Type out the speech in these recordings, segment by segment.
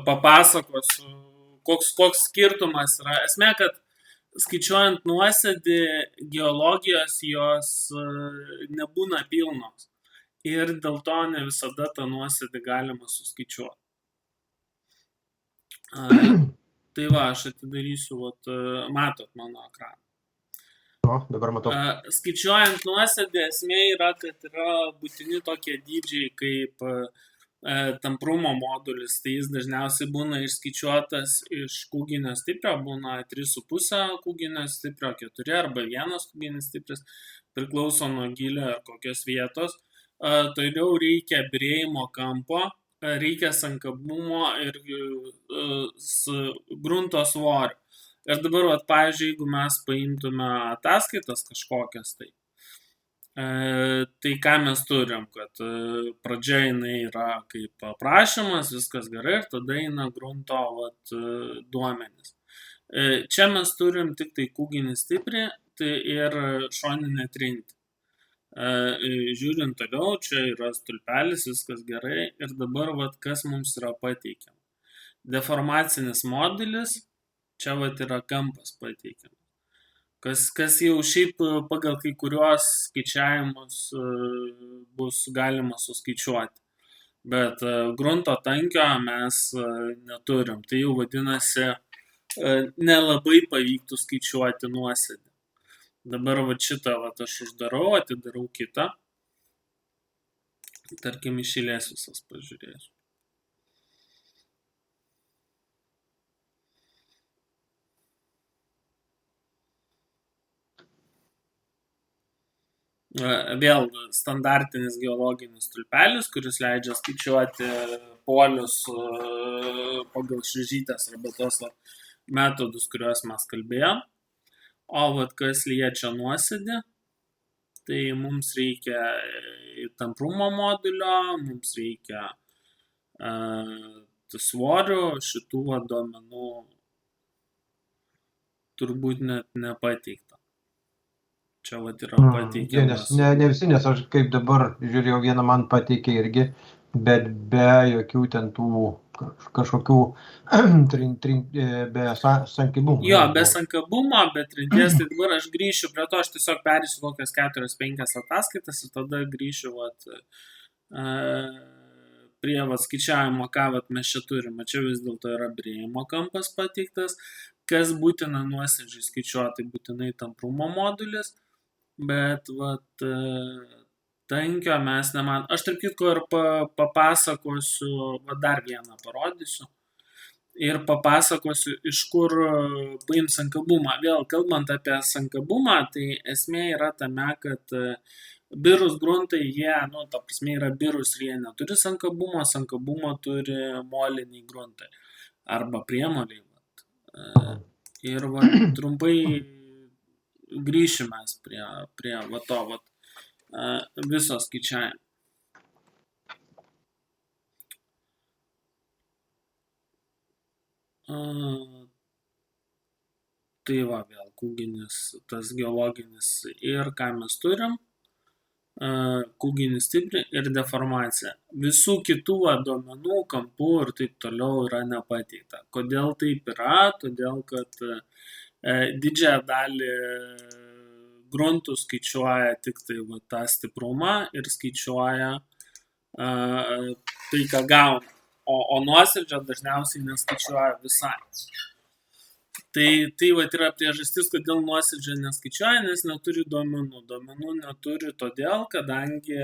papasakosiu, koks skirtumas yra. Esmė, kad skaičiuojant nuosėdį, geologijos jos nebūna pilnos. Ir dėl to ne visada tą nuosėdį galima suskaičiuoti. Tai va, aš atidarysiu, matot mano ekraną. Dabar matau. Skaičiuojant nuosėdį, esmė yra, kad yra būtini tokie dydžiai kaip tamprumo modulis, tai jis dažniausiai būna išskaičiuotas iš kūginio stiprio, būna 3,5 kūginio stiprio, 4 arba 1 kūginis stipris, priklauso nuo gylio ir kokios vietos. Toliau reikia byrėjimo kampo, reikia sankabumo ir grunto svorio. Ir dabar, pavyzdžiui, jeigu mes paimtume ataskaitas kažkokias, tai ką mes turim, kad pradžia jinai yra kaip aprašymas, viskas gerai, ir tada eina grunto duomenys. Čia mes turim tik tai kūginį stiprį ir šoninę trintį. Žiūrint toliau, čia yra stulpelis, viskas gerai, ir dabar, kas mums yra pateikiama. Deformacinis modulis, čia yra kampas pateikiamas. Kas jau šiaip pagal kai kuriuos skaičiavimus bus galima suskaičiuoti. Bet grunto tankio mes neturim. Tai jau vadinasi, nelabai pavyktų skaičiuoti nuosėdį. Dabar šitą aš uždarau, atidarau kitą. Tarkim, iš eilės visas pažiūrėsiu. Vėl standartinis geologinis stulpelis, kuris leidžia skaičiuoti polius pagal šliužytės arba tos metodus, kuriuos mes kalbėjom. O kas liečia nuosėdį, tai mums reikia tamprumo modulio, mums reikia svorių, šitų duomenų turbūt net nepateikta. Čia yra pateikiamas. Ne visi, nes aš kaip dabar žiūrėjau, vieną man pateikė irgi, bet be jokių ten tų kažkokių be sankabumo. Jo, be sankabumo, be trinties, tai dabar aš grįšiu prie to, aš tiesiog perėsiu kokias 4-5 ataskaitas ir tada grįšiu prie skaičiavimo, ką mes čia turime. Čia vis dėlto yra byrėjimo kampas pateiktas, kas būtina nuosėdžiai skaičiuoti, būtinai tamprumo modulis, bet tankio mes nematom. Aš tarp kitko ir papasakosiu, dar vieną parodysiu, ir papasakosiu, iš kur paims sankabumą. Vėl, kalbant apie sankabumą, tai esmė yra tame, kad birus gruntai, jie, ta prasme, yra birus ir jie neturi sankabumo, sankabumo turi moliniai gruntai arba priemoliai. Ir trumpai grįšime prie viso skaičiavimo. Tai vėl kūginis, tas geologinis ir ką mes turim, kūginis stiprį ir deformaciją. Visų kitų duomenų, kampų ir taip toliau yra nepateikta. Kodėl taip yra? Todėl, kad didžiąją dalį gruntų skaičiuoja tik tai tą stiprumą ir skaičiuoja tai, ką gauna. O nuosėdžio dažniausiai neskaičiuoja visai. Tai yra priežastis, kodėl nuosėdžio neskaičiuoja, nes neturi duomenų. Duomenų neturi todėl, kadangi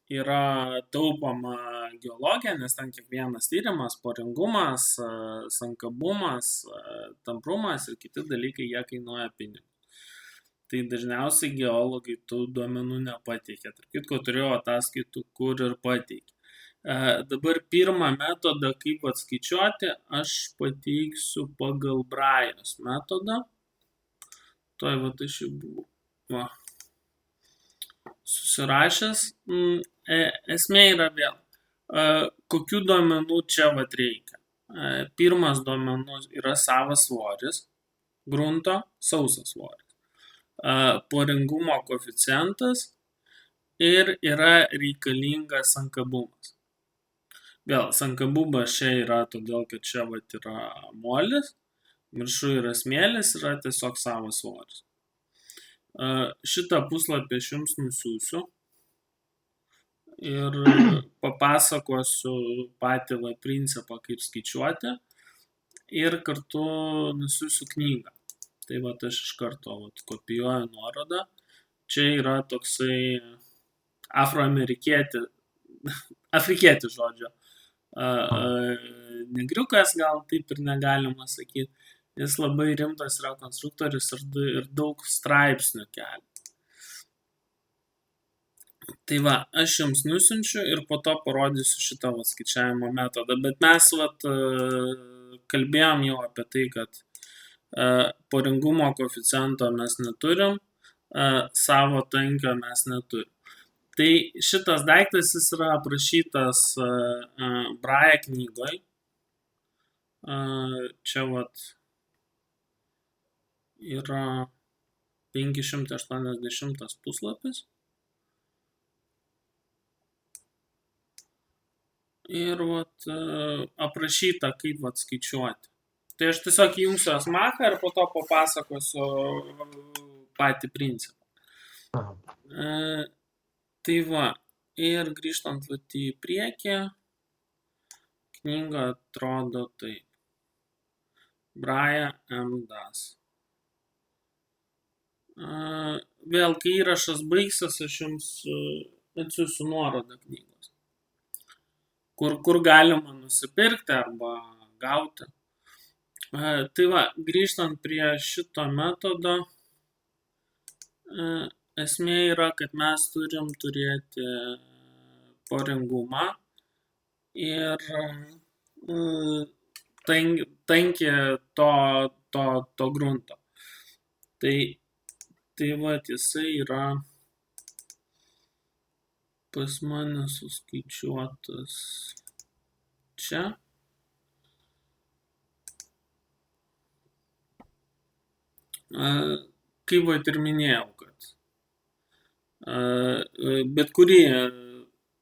yra taupoma geologija, nes ten kiekvienas tyrimas, poringumas, sankabumas, tamprumas ir kiti dalykai, jie kainuoja pinigus. Tai dažniausiai geologai tų duomenų nepateikia. Tarp kitko turėjau ataskaitų, kur ir pateikia. Dabar pirmą metodą, kaip atskaičiuoti, aš pateiksiu pagal Brajos metodą. Aš jau buvau susirašęs. Esmė yra vėl, kokių duomenų čia reikia. Pirmas duomenų yra savas svoris, grunto, sausas svoris. Poringumo koeficientas ir yra reikalingas sankabumas. Vėl, sankabubas čia yra todėl, kad čia vat yra molis, viršų yra smėlis, yra tiesiog savas svoris. Šitą puslapį aš jums nusiųsiu ir papasakosiu patį principą, kaip skaičiuoti ir kartu nusiųsiu knygą. Tai vat aš iš karto kopijuoju nuorodą. Čia yra toksai afrikietis žodžio. Negriukas gal taip ir negalima sakyti. Jis labai rimtas yra konstruktorius ir daug straipsnių kelia. Tai va, aš jums nusiunčiu ir po to parodysiu šitą skaičiavimo metodą. Bet mes kalbėjom jau apie tai, kad poringumo koeficiento mes neturim, savo tankio mes neturim. Tai šitas daiktas jis yra aprašytas Braille knygoj. Čia yra 580 puslapis. Ir aprašyta, kaip skaičiuoti. Tai aš tiesiog įjungsiu asmaką ir po to papasakosiu patį principą. Tai va, ir grįžtant į priekį, knyga atrodo taip. Braille M. Das. Vėl, kai įrašas baigsis, aš jums atsiųsiu nuorodą knygos. Kur galima nusipirkti arba gauti. Tai va, grįžtant prie šito metodo, esmė yra, kad mes turim turėti poringumą ir tankį to grunto. Tai va, jisai yra pas mane suskaičiuotas čia. Kaip ir minėjau, kad bet kurį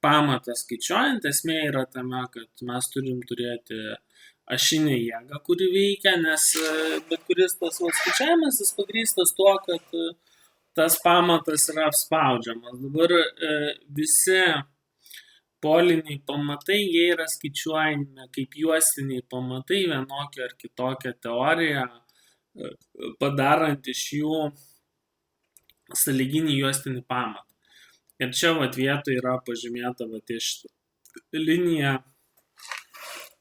pamatą skaičiuojant, esmė yra tame, kad mes turim turėti ašinę jėgą, kuri veikia, nes bet kuris tas skaičiavimas jis pagrįstas tuo, kad tas pamatas yra apspaudžiamas. Dabar visi poliniai pamatai, jie yra skaičiuojami kaip juostiniai pamatai, vienokia ar kitokia teorija, padarant iš jų sąlyginį juostinį pamatą. Ir čia vietoje yra pažymėta ties linija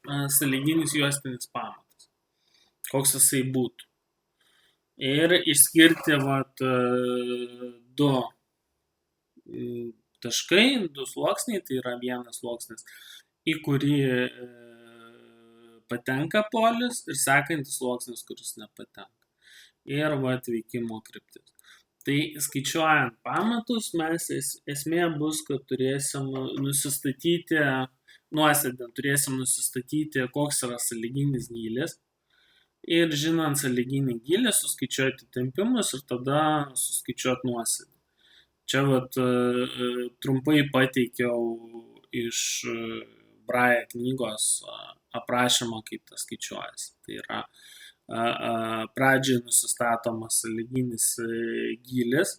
sąlyginis juostinis pamatas. Koks jisai būtų. Ir išskirti du taškai, du sluoksniai, tai yra vienas sluoksnis, į kurį patenka polis ir sekantis sluoksnis, kuris nepatenka. Ir veikimo kryptis. Tai skaičiuojant pamatus, esmė bus, kad turėsim nusistatyti nuosėdį, turėsim nusistatyti, koks yra sąlyginis gylis. Ir žinant sąlyginį gylį, suskaičiuoti tempimus ir tada suskaičiuoti nuosėdį. Čia trumpai pateikiau iš Braille knygos aprašymą, kaip tas skaičiuojasi. Tai yra pradžiai nusistatomas sąlyginis gylis,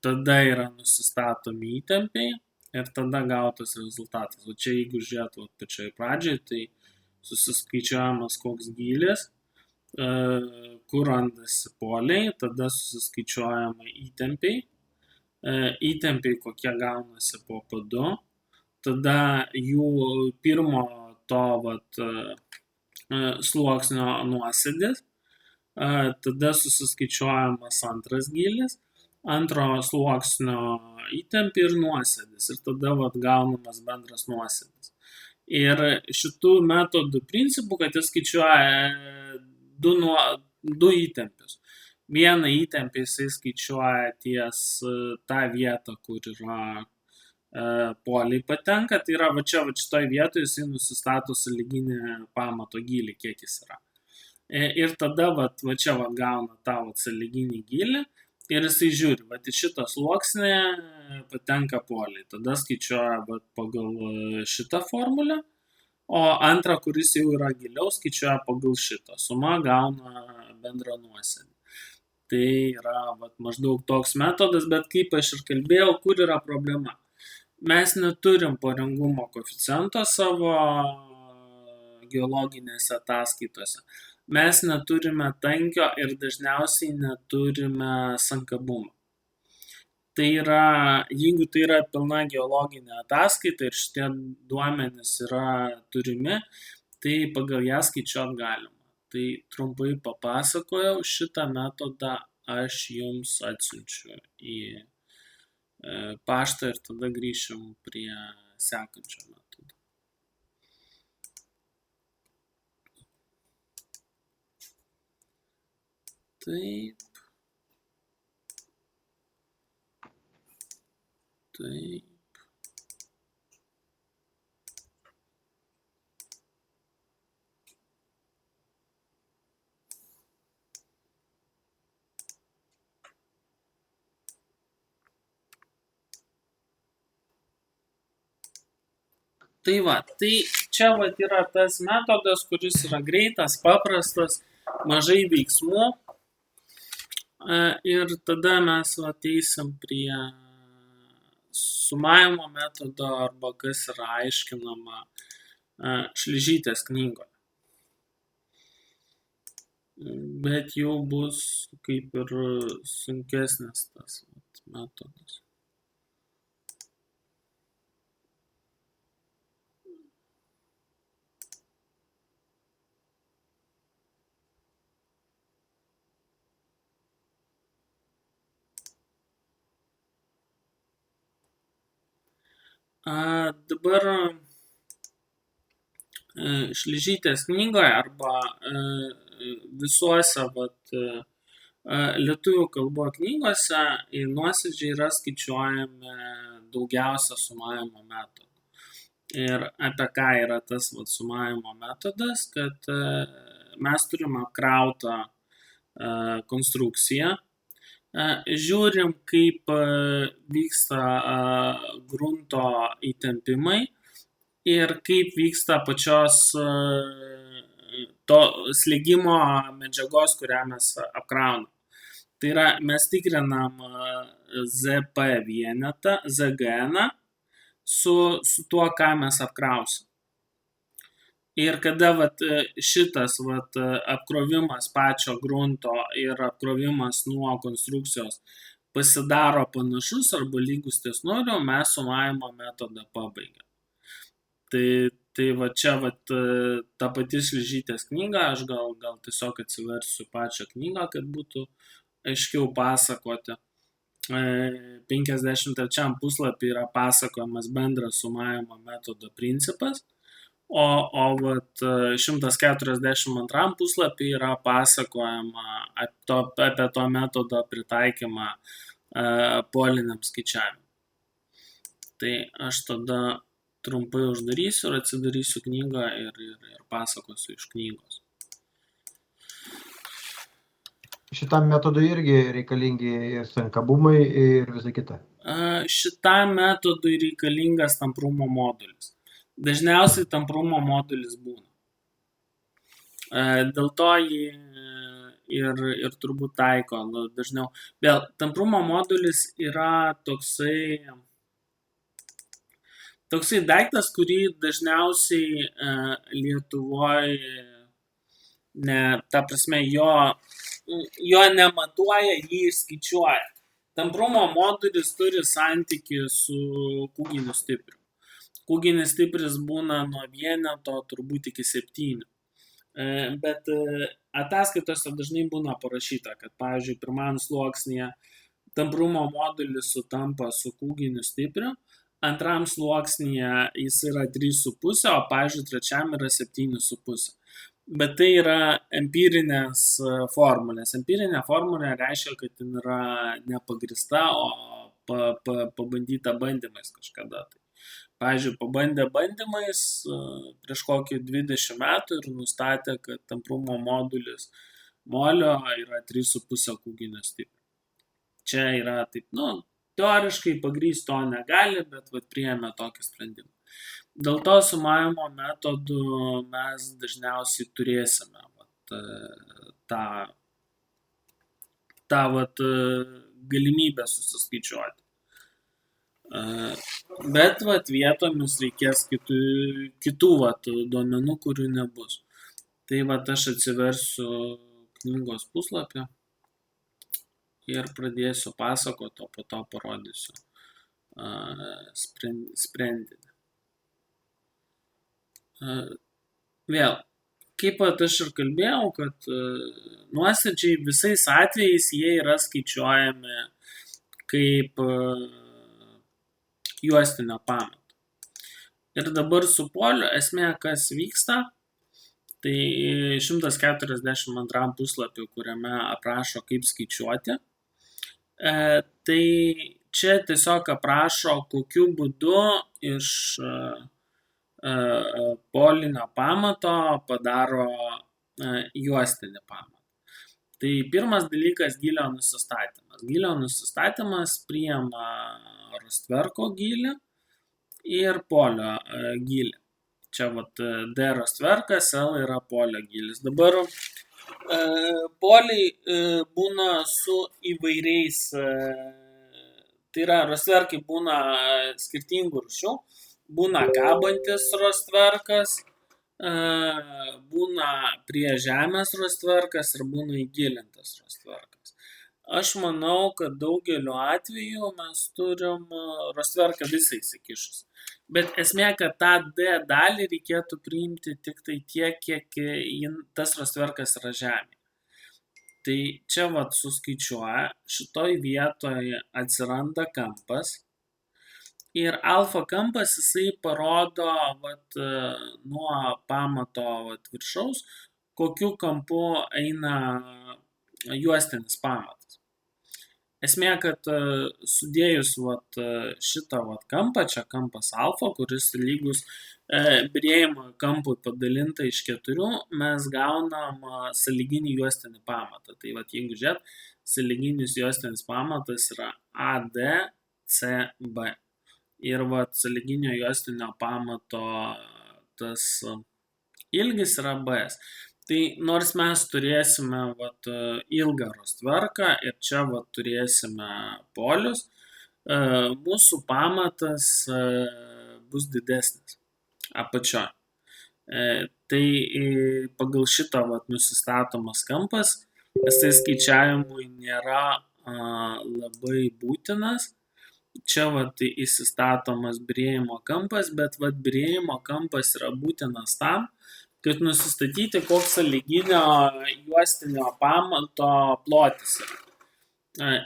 tada yra nusistatomi įtempiai ir tada gautas rezultatas. O čia jeigu žiūrėtų pačioj pradžiai, tai susiskaičiuojamas koks gylis, kur randasi poliai, tada susiskaičiuojama įtempiai, kokie gaunasi po padu, tada jų pirmo to sluoksnio nuosėdis, tada susiskaičiuojamas antras gylis, antro sluoksnio įtempiai ir nuosėdis ir tada gaunamas bendras nuosėdis. Ir šitų metodų principų, kad jis skaičiuoja du įtempius. Vieną įtempį jisai skaičiuoja ties tą vietą, kur yra poliai patenka, tai yra čia šitoj vietoje jisai nusistato sąlyginį pamato gylį, kiek jis yra. Ir tada čia gauna tą sąlyginį gylį ir jisai žiūri, vat į šitą sluoksnį patenka poliai. Tada skaičiuoja vat, pagal šitą formulę, o antrą, kuris jau yra giliau, skaičiuoja pagal šitą. Suma gauna bendrą nuosėdį. Tai yra vat, maždaug toks metodas, bet kaip aš ir kalbėjau, kur yra problema. Mes neturim parengumo koeficiento savo geologinėse ataskaitose. Mes neturime tankio ir dažniausiai neturime sankabumo. Tai yra, jeigu tai yra pilna geologinė ataskaita ir šitie duomenys yra turimi, tai pagal ją skaičiuot galima. Tai trumpai papasakojau, šitą metodą aš jums atsiunčiu į paštą ir tada grįšim prie sekančio metodo. Taip. Tai va, tai čia va yra tas metodas, kuris yra greitas, paprastas, mažai veiksmų. Ir tada mes ateisim prie sumavimo metodo arba kas yra aiškinama Šližytės knygoje. Bet jau bus kaip ir sunkesnis tas metodas. Dabar Šližytės knygoje arba visuose lietuvių kalbos knygose nuosėdžiai yra skaičiuojami daugiausia sumavimo metodų. Ir apie ką yra tas sumavimo metodas, kad mes turime apkrautą konstrukciją, žiūrim, kaip vyksta grunto įtempimai ir kaip vyksta pačios to slėgimo medžiagos, kurią mes apkraunam. Tai yra, mes tikrinam ZP vienetą, ZGN su tuo, ką mes apkrausim. Ir kada šitas apkrovimas pačio grunto ir apkrovimas nuo konstrukcijos pasidaro panašus arba lygus ties nuliu, mes sumavimo metodą pabaigiam. Tai va čia ta pati Šližytės knyga, aš gal tiesiog atsiversiu pačią knygą, kad būtų aiškiau pasakoti. 53 puslapį yra pasakojamas bendras sumavimo metodo principas, o 142 puslapį yra pasakojama apie to metodo pritaikymą poliniam skaičiavimui. Tai aš tada trumpai uždarysiu ir atsidarysiu knygą ir pasakosiu iš knygos. Šitam metodui irgi reikalingi ir sankabumai ir visa kita. Šitam metodui reikalingas tamprumo modulis. Dažniausiai tamprumo modulis būna. Dėl to jį ir turbūt taiko dažniau. Vėl, tamprumo modulis yra toksai daiktas, kurį dažniausiai Lietuvoje, ta prasme, jo nematuoja, jį išskaičiuoja. Tamprumo modulis turi santykį su kūginiu stipriu. Kūginis stipris būna nuo vieneto turbūt iki 7. Bet ataskaitose dažnai būna parašyta, kad, pavyzdžiui, pirmam sluoksnyje tamprumo modulis sutampa su kūginiu stipriu, antram sluoksnyje jis yra 3,5, o, pavyzdžiui, trečiam yra 7,5. Bet tai yra empirinės formulės. Empirinė formulė reiškia, kad jin yra nepagrįsta, o pabandyta bandymais kažkada. Pavyzdžiui, pabandė bandymais prieš kokį 20 metų ir nustatė, kad tamprumo modulis molio yra 3,5 kūginio stiprio. čia yra taip, teoriškai pagrįsti to negali, bet vat priėmė tokį sprendimą. Dėl to sumavimo metodų mes dažniausiai turėsime tą galimybę susiskaičiuoti. Bet vietomis reikės kitų duomenų, kurių nebus. Tai aš atsiversiu knygos puslapį ir pradėsiu pasakoti, o po to parodysiu sprendinį. Vėl, kaip aš ir kalbėjau, kad nuosekliai visais atvejais jie yra skaičiuojami kaip juostinio pamato. Ir dabar su poliu esmė, kas vyksta, tai 142 puslapį, kuriame aprašo, kaip skaičiuoti. Tai čia tiesiog aprašo, kokiu būdu iš polinio pamato padaro juostinį pamatą. Tai pirmas dalykas - gylio nusistatymas. Gylio nusistatymas priima rostverko gylį ir polio gylį. Čia D rostverkas, L yra polio gylis. Dabar poliai būna su įvairiais, tai yra rostverkai būna skirtingų rūšių. Būna kabantis rostverkas, būna prie žemės rostverkas ir būna įgilintas rostverkas. Aš manau, kad daugeliu atveju mes turim rostverką visą įsikišus. Bet esmė, kad tą D dalį reikėtų priimti tik tai tiek, kiek tas rostverkas yra žemė. Tai čia suskaičiuoja, šitoj vietoje atsiranda kampas. Ir alfa kampas jisai parodo nuo pamato viršaus, kokiu kampu eina juostinis pamatas. Esmė, kad sudėjus šitą kampą, čia kampas alfa, kuris lygus birėjimo kampui padalinta iš 4, mes gaunam sąlyginį juostinį pamatą. Tai jeigu žiūrėt, sąlyginis juostinis pamatas yra ADCB. Ir sąlyginio juostinio pamato tas ilgis yra BS. Tai nors mes turėsime ilgą rostverką ir čia turėsime polius, mūsų pamatas bus didesnis apačioje. Tai pagal šitą nusistatomas kampas, jisai skaičiavimui nėra labai būtinas. Čia įsistatomas birėjimo kampas, bet birėjimo kampas yra būtinas tam, kad nusistatyti, koks sąlyginio juostinio pamato plotis yra.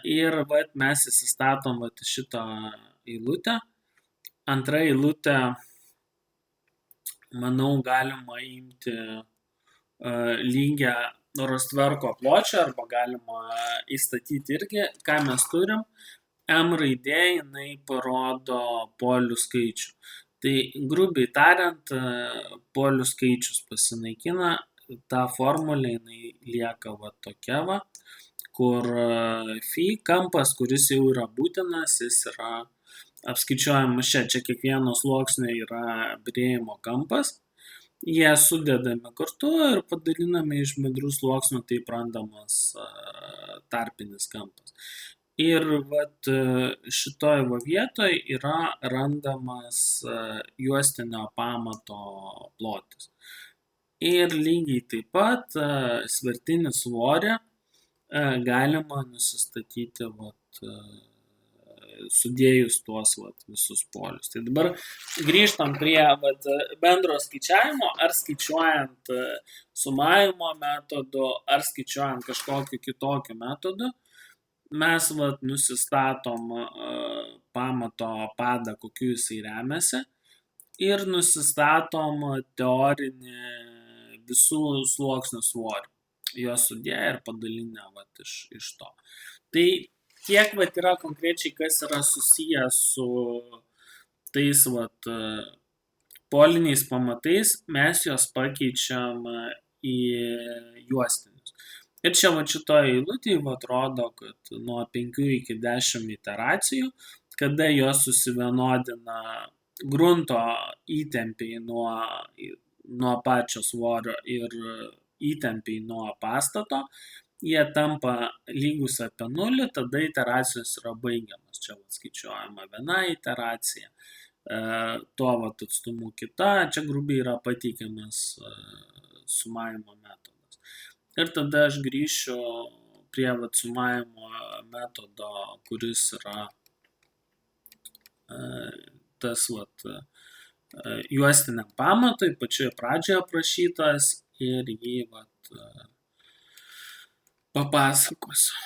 Ir mes įsistatom šitą eilutę. Antra eilutė, manau, galima imti lygią rostverko pločią arba galima įstatyti irgi, ką mes turim. M raidė jinai parodo polių skaičių. Tai grubiai tariant, polių skaičius pasinaikina, ta formulė jinai lieka tokia, kur phi kampas, kuris jau yra būtinas, jis yra apskaičiuojamas čia kiekvieno sluoksnio yra birėjimo kampas. Jie sudedami kartu ir padalinami iš bendrų sluoksnių, taip randamas tarpinis kampas. Ir šitoj vietoj yra randamas juostinio pamato plotis. Ir lygiai taip pat svertinį svorį galima nusistatyti sudėjus tuos visus polius. Tai dabar grįžtam prie bendro skaičiavimo, ar skaičiuojant sumavimo metodu, ar skaičiuojant kažkokiu kitokiu metodu. Mes nusistatom pamato padą, kokiu jisai remiasi, ir nusistatom teorinį visų sluoksnių svorį. Juos sudėję ir padalinę iš to. Tai tiek yra konkrečiai, kas yra susijęs su tais poliniais pamatais, mes juos pakeičiam į juostinius. Ir čia va šitoje eilutėje atrodo, kad nuo 5 iki 10 iteracijų, kada jos susivienodina grunto įtempiai nuo pačio svorio ir įtempiai nuo pastato, jie tampa lygus apie 0, tada iteracijos yra baigiamas. Čia skaičiuojama viena iteracija, tuo atstumu kita, čia grubiai yra pateikiamas sumavimo metodas. Ir tada aš grįšiu prie sumavimo metodo, kuris yra tas juostiniam pamatui, pačioje pradžioje aprašytas ir jį papasakosiu.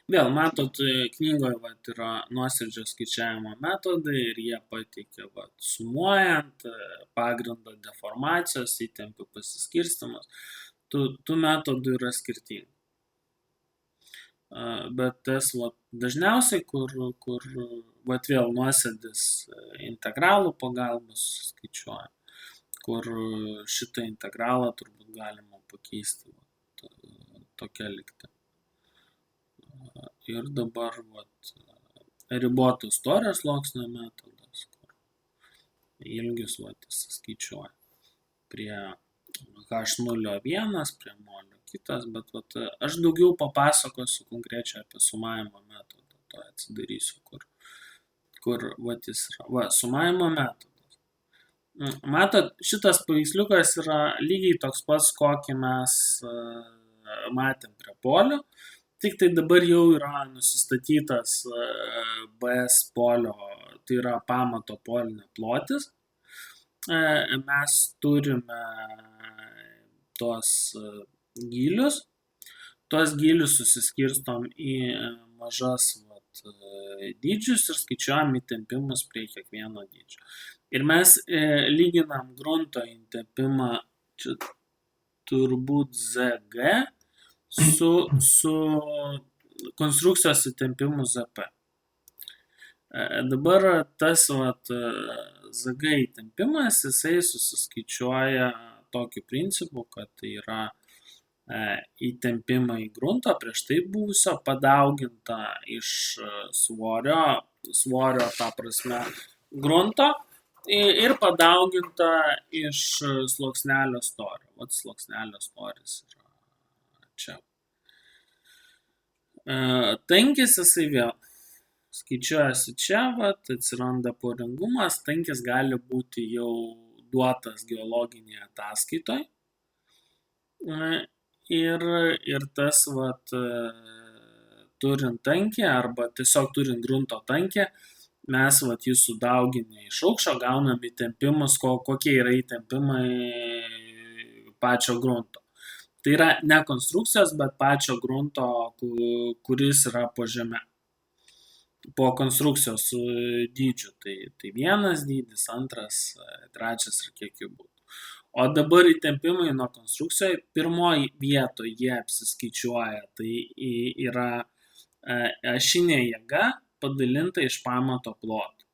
Vėl, matot, knygoje yra nuosėdžio skaičiavimo metodai ir jie pateikia sumuojant, pagrindo deformacijos, įtempių pasiskirstimas. Tų metodų yra skirtingų. Bet tas dažniausiai, kur vėl nuosėdis integralų pagalbos skaičiuoja, kur šitą integralą turbūt galima pakeisti tokia likti. Ir dabar ribotų storio sluoksnio metodas, kur ilgis skaičiuoja prie H01, prie molio kitas, bet aš daugiau papasakosiu konkrečiai apie sumavimo metodą, to atsidarysiu, kur jis yra. Sumavimo metodas. Matot, šitas paveiksliukas yra lygiai toks pats, kokį mes matėm prie polio, tik tai dabar jau yra nusistatytas BS polio, tai yra pamato polinė plotis. Mes turime tuos gylius. Tuos gylius susiskirstom į mažas dydžius ir skaičiuojam įtempimus prie kiekvieno dydžio. Ir mes lyginam grunto įtempimą, čia turbūt ZG, su konstrukcijos įtempimu ZP. Dabar tas ZG įtempimas, jisai susiskaičiuoja tokiu principu, kad tai yra įtempimą į grunto prieš tai buvusio padauginta iš svorio ta prasme grunto ir padauginta iš sluoksnelio storio. Sluoksnelio storis yra čia. Tankis jisai vėl skaičiuojasi čia, atsiranda poringumas, tankis gali būti jau duotas geologinėje ataskaitoje. Ir tas turint tankį arba tiesiog turint grunto tankį, mes jį sudauginę iš aukščio gaunam įtempimus, kokie yra įtempimai pačio grunto. Tai yra ne konstrukcijos, bet pačio grunto, kuris yra po žeme. Po konstrukcijos dydžių. Tai vienas dydis, antras, trečias ir kiek jų būtų. O dabar įtempimai nuo konstrukcijoje pirmoji vietoje jie apsiskaičiuoja. Tai yra ašinė jėga padalinta iš pamato ploto.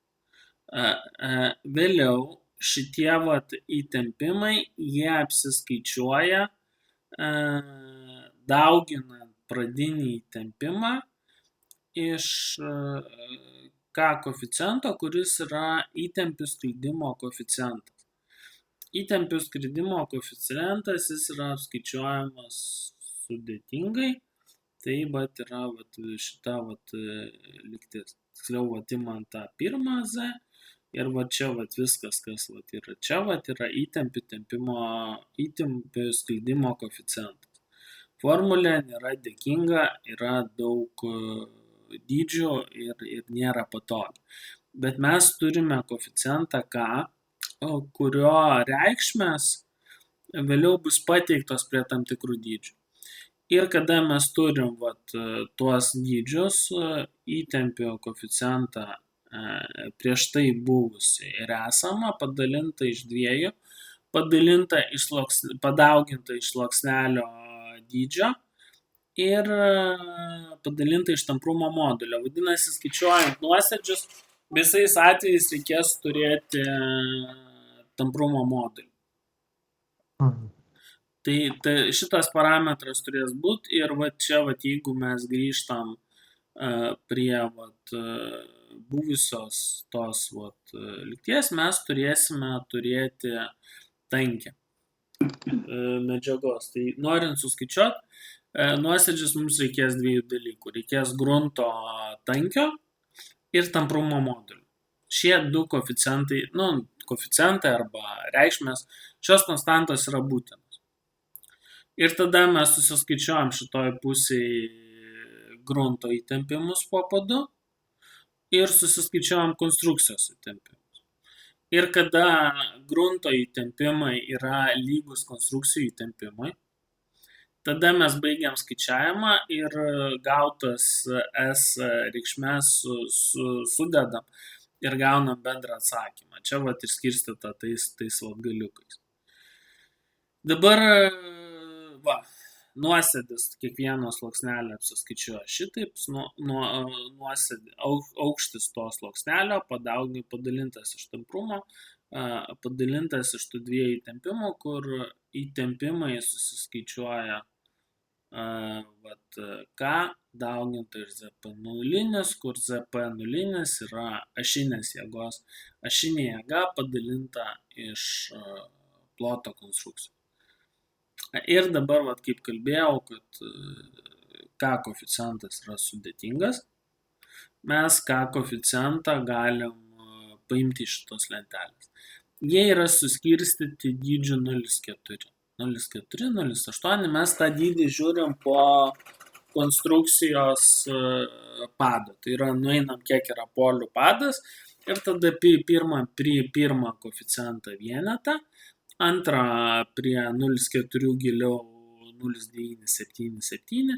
Vėliau šitie įtempimai jie apsiskaičiuoja dauginant pradinį įtempimą iš K koeficiento, kuris yra įtempių sklidimo koeficientas. Įtempių sklidimo koeficientas jis yra apskaičiuojamas sudėtingai, tai yra šita lygtis. Tiksliau, imant tą pirmą Z ir čia viskas, kas yra čia, yra įtempių sklidimo koeficientas. Formulė nėra dėkinga, yra daug dydžių ir nėra patogi. Bet mes turime koeficientą K, kurio reikšmės vėliau bus pateiktos prie tam tikrų dydžių. Ir kada mes turim tuos dydžius, įtempio koeficientą prieš tai buvusi ir esamą, padalinta iš 2, padauginta iš sluoksnelio dydžio ir padalinta iš tamprumo modulio. Vadinasi, skaičiuojant nuosėdžius, visais atvejais reikės turėti tamprumo modulį. Tai šitas parametras turės būti ir va čia, va, jeigu mes grįžtam prie buvusios tos lygties, mes turėsime turėti tankį medžiagos. Tai norint suskaičiuoti nuosėdžius, mums reikės dviejų dalykų. Reikės grunto tankio ir tamprumo modulio. Šie du koeficientai arba reikšmės, šios konstantos yra būtinos. Ir tada mes susiskaičiuojam šitoj pusėje grunto įtempimus po padu ir susiskaičiuojam konstrukcijos įtempimus. Ir kada grunto įtempimai yra lygus konstrukcijų įtempimui, tada mes baigiam skaičiavimą ir gautas S reikšmės sudedam ir gaunam bendrą atsakymą. Čia vat ir skirstyta tais galiukais. Dabar nuosėdis kiekvieno sluoksnelio apsiskaičiuoja šitaip, aukštis to sluoksnelio padalintas iš tamprumo, padalintas iš tų dviejų įtempimų, kur įtempimai susiskaičiuoja K dauginta iš ZP0, kur ZP0 yra ašinės jėgos, ašinė jėga padalinta iš ploto konstrukcijų. Ir dabar, kaip kalbėjau, kad K koeficientas yra sudėtingas, mes K koeficientą galim paimti iš šitos lentelės. Jie yra suskirstyti dydžiu 0,4. 0,4, 0,8, mes tą dydį žiūrim po konstrukcijos pado. Tai yra, nueinam, kiek yra polių padas ir tada pirmą koeficientą vienetą, antrą prie 0,4 giliau 0,977,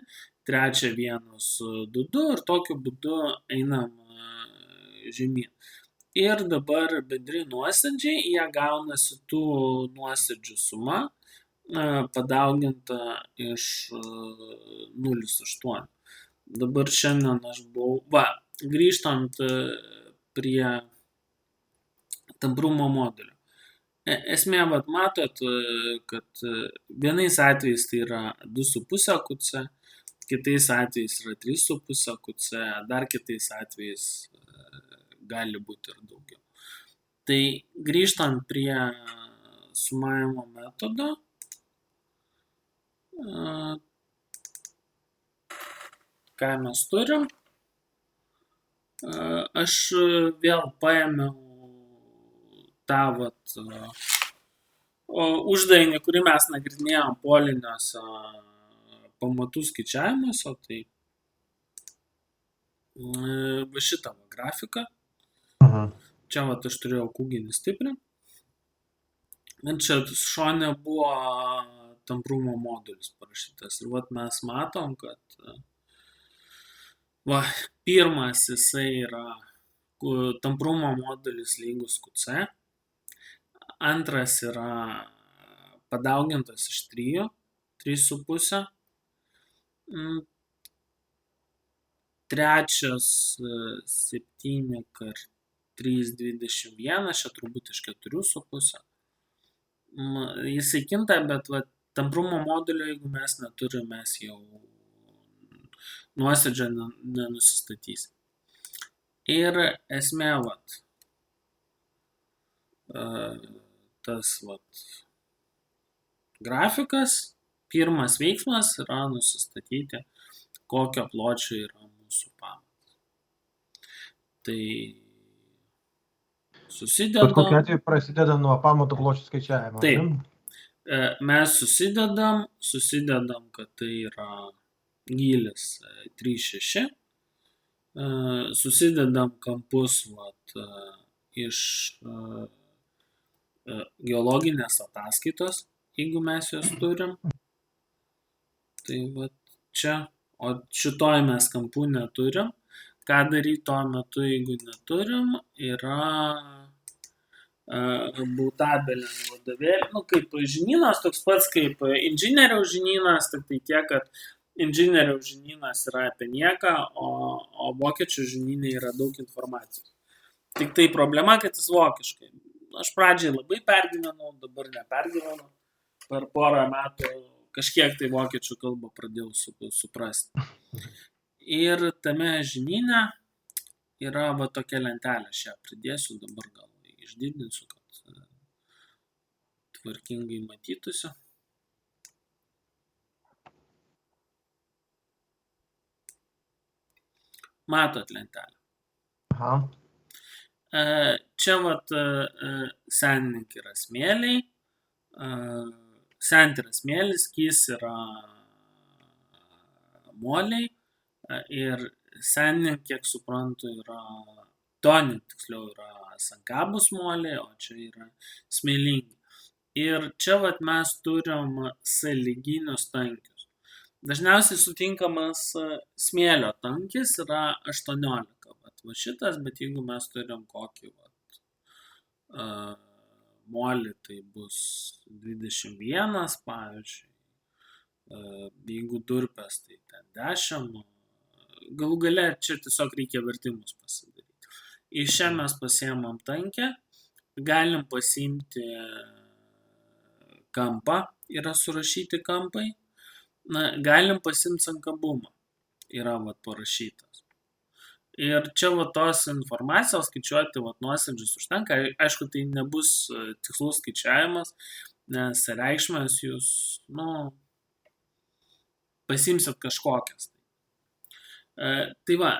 trečią 1,22 ir tokiu būdu einam žemyn. Ir dabar bendri nuosėdžiai, jie gaunasi tų nuosėdžių suma, padauginta iš 0,8. Dabar šiandien aš buvau, grįžtant prie tamprumo modulio. Esmė, matot, kad vienais atvejais tai yra 2,5 QC, kitais atvejais yra 3,5 QC, dar kitais atvejais gali būti ir daugiau. Tai grįžtant prie sumavimo metodo, ką mes turim, aš vėl paėmiau tą uždavinį, kurį mes nagrinėjom poliniuose pamatų skaičiavimuose, tai šitą grafiką. Čia aš turėjau kūginį stiprį. Ir čia šone buvo tamprumo modulis parašytas. Ir mes matom, kad pirmas jisai yra tamprumo modulis lygus QC. Antras yra padaugintas iš 3,5. Trečias 7 kart 3,21, čia turbūt iš 4,5. Jisai kinta, bet tamprumo modulio, jeigu mes neturim, mes jau nuosėdžio nenusistatysim. Ir esmė, tas grafikas, pirmas veiksmas yra nusistatyti, kokio pločio yra mūsų pamatas. Tai susidedam. Bet kokiu atveju prasideda nuo pamato pločio skaičiavimo. Taip. Mes susidedam, kad tai yra gylis 3,6. Susidedam kampus iš geologinės ataskaitos, jeigu mes jos turim. Tai čia, o šitoj mes kampų neturim. Ką daryti tuo metu, jeigu neturim, yra Bautabelės vadovėlį, kaip žinynas, toks pats kaip inžinieriaus žinynas, tik tai tiek, kad inžinieriaus žinynas yra apie nieką, o vokiečių žinyne yra daug informacijos. Tik tai problema, kad jis vokiškai. Aš pradžiai labai pergyvenau, dabar nepergyvenau. Per porą metų kažkiek tai vokiečių kalbą pradėjau suprasti. Ir tame žinyne yra va tokia lentelė, šią pridėsiu, dabar gal išdidinsiu, kad tvarkingai matytųsi. Matot lentelę. Aha. Čia vat senininkai yra smėliai, sent yra smėlis, kys yra moliai ir senin, kiek suprantu, yra tonin, tiksliau yra sankabus moliai, o čia yra smėlingi. Ir čia vat mes turim sąlyginius tankius. Dažniausiai sutinkamas smėlio tankis yra 18. Va šitas, bet jeigu mes turim kokį molį, tai bus 21, pavyzdžiui. Jeigu durpės, tai ten 10. Galų gale čia tiesiog reikia vertimus pasidaryti. Iš čia mes pasiemam tankę, galim pasiimti kampą, yra surašyti kampai, galim pasiimti sankabumą, yra parašytas. Ir čia tos informacijos skaičiuoti nuosėdžius užtenka. Aišku, tai nebus tikslus skaičiavimas, nes reikšmės jūs, pasimsit kažkokias. Tai va,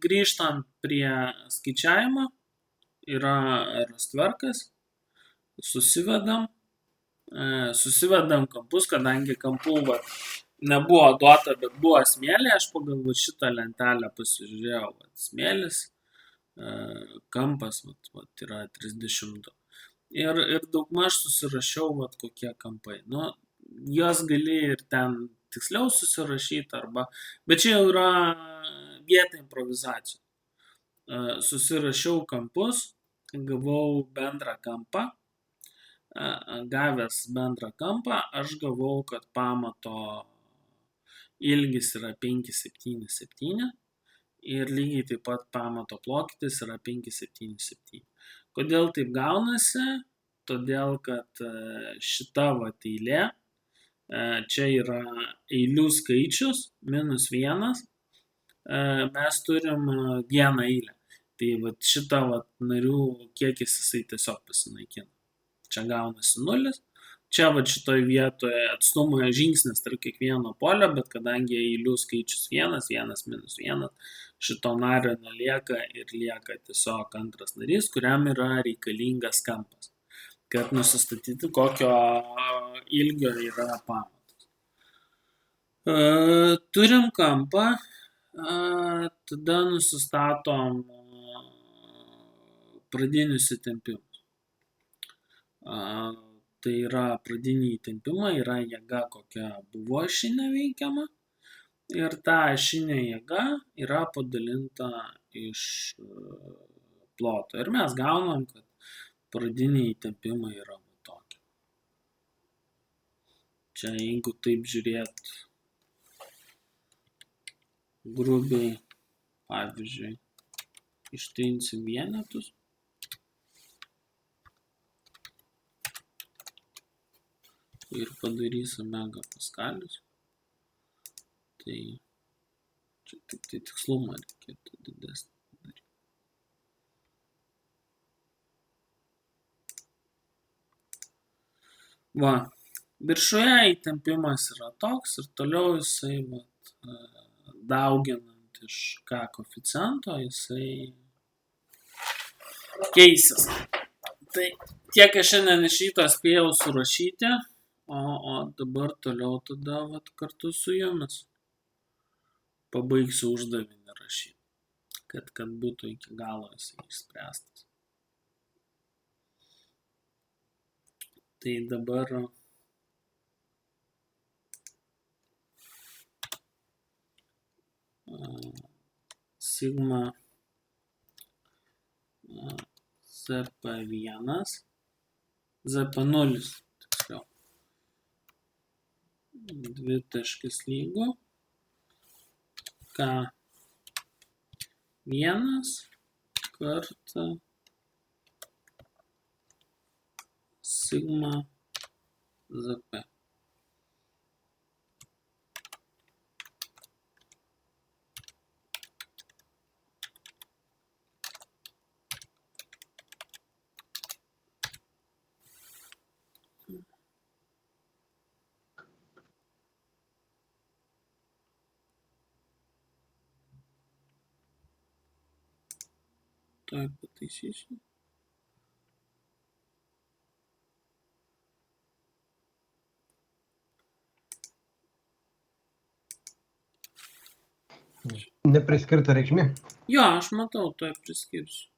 grįžtant prie skaičiavimo, yra rastverkas, susivedam kampus, kadangi kampų nebuvo duota, bet buvo smėlė, aš pagal šitą lentelę pasižiūrėjau, smėlis, kampas yra 32. Ir daugmaž susirašiau, kokie kampai. Jos gali ir ten tiksliau susirašyti, bet čia jau yra vieta improvizacijų. Susirašiau kampus, gavau bendrą kampą. Gavęs bendrą kampą, aš gavau, kad pamato ilgis yra 5,77 ir lygiai taip pat pamato plokitis yra 5,77. Kodėl taip gaunasi? Todėl, kad šita eilė, čia yra eilių skaičius, -1, mes turim vieną eilę. Tai šitą narių kiekis jisai tiesiog pasinaikina. Čia gaunasi 0. Čia šitoj vietoje atstumo žingsnis tarp kiekvieno polio, bet kadangi eilių skaičius 1, 1 minus 1, šito nario nelieka ir lieka tiesiog antras narys, kuriam yra reikalingas kampas, kad nusistatyti, kokio ilgio yra pamatas. Turim kampą, tada nusistatom pradinius įtempimus. Tai yra pradiniai įtempimai, yra jėga, kokia buvo ašinė veikiama, ir ta ašinė jėga yra padalinta iš ploto. Ir mes gaunam, kad pradiniai įtempimai yra tokie. Čia jeigu taip žiūrėt grubiai, pavyzdžiui, ištrinsim vienetus. Ir padarysim megapaskalius. Tai čia tik tai tikslumą reikėtų didesnį padaryti. Va, viršuje įtempimas yra toks ir toliau jisai dauginant iš K koeficiento jisai keisis. Tai tiek aš šiandien iš ryto spėjau surašyti. O dabar toliau tada kartu su jumis pabaigsiu uždavinį rašyti, kad būtų iki galo jisai išspręstas. Tai dabar sigma ZP1, ZP0, tiksliau. 2 taškis lygų K1 kartą sigma ZP. Tuoj pataisysiu. Nepriskirta reikšmė. Jo, aš matau, tuoj priskirsiu.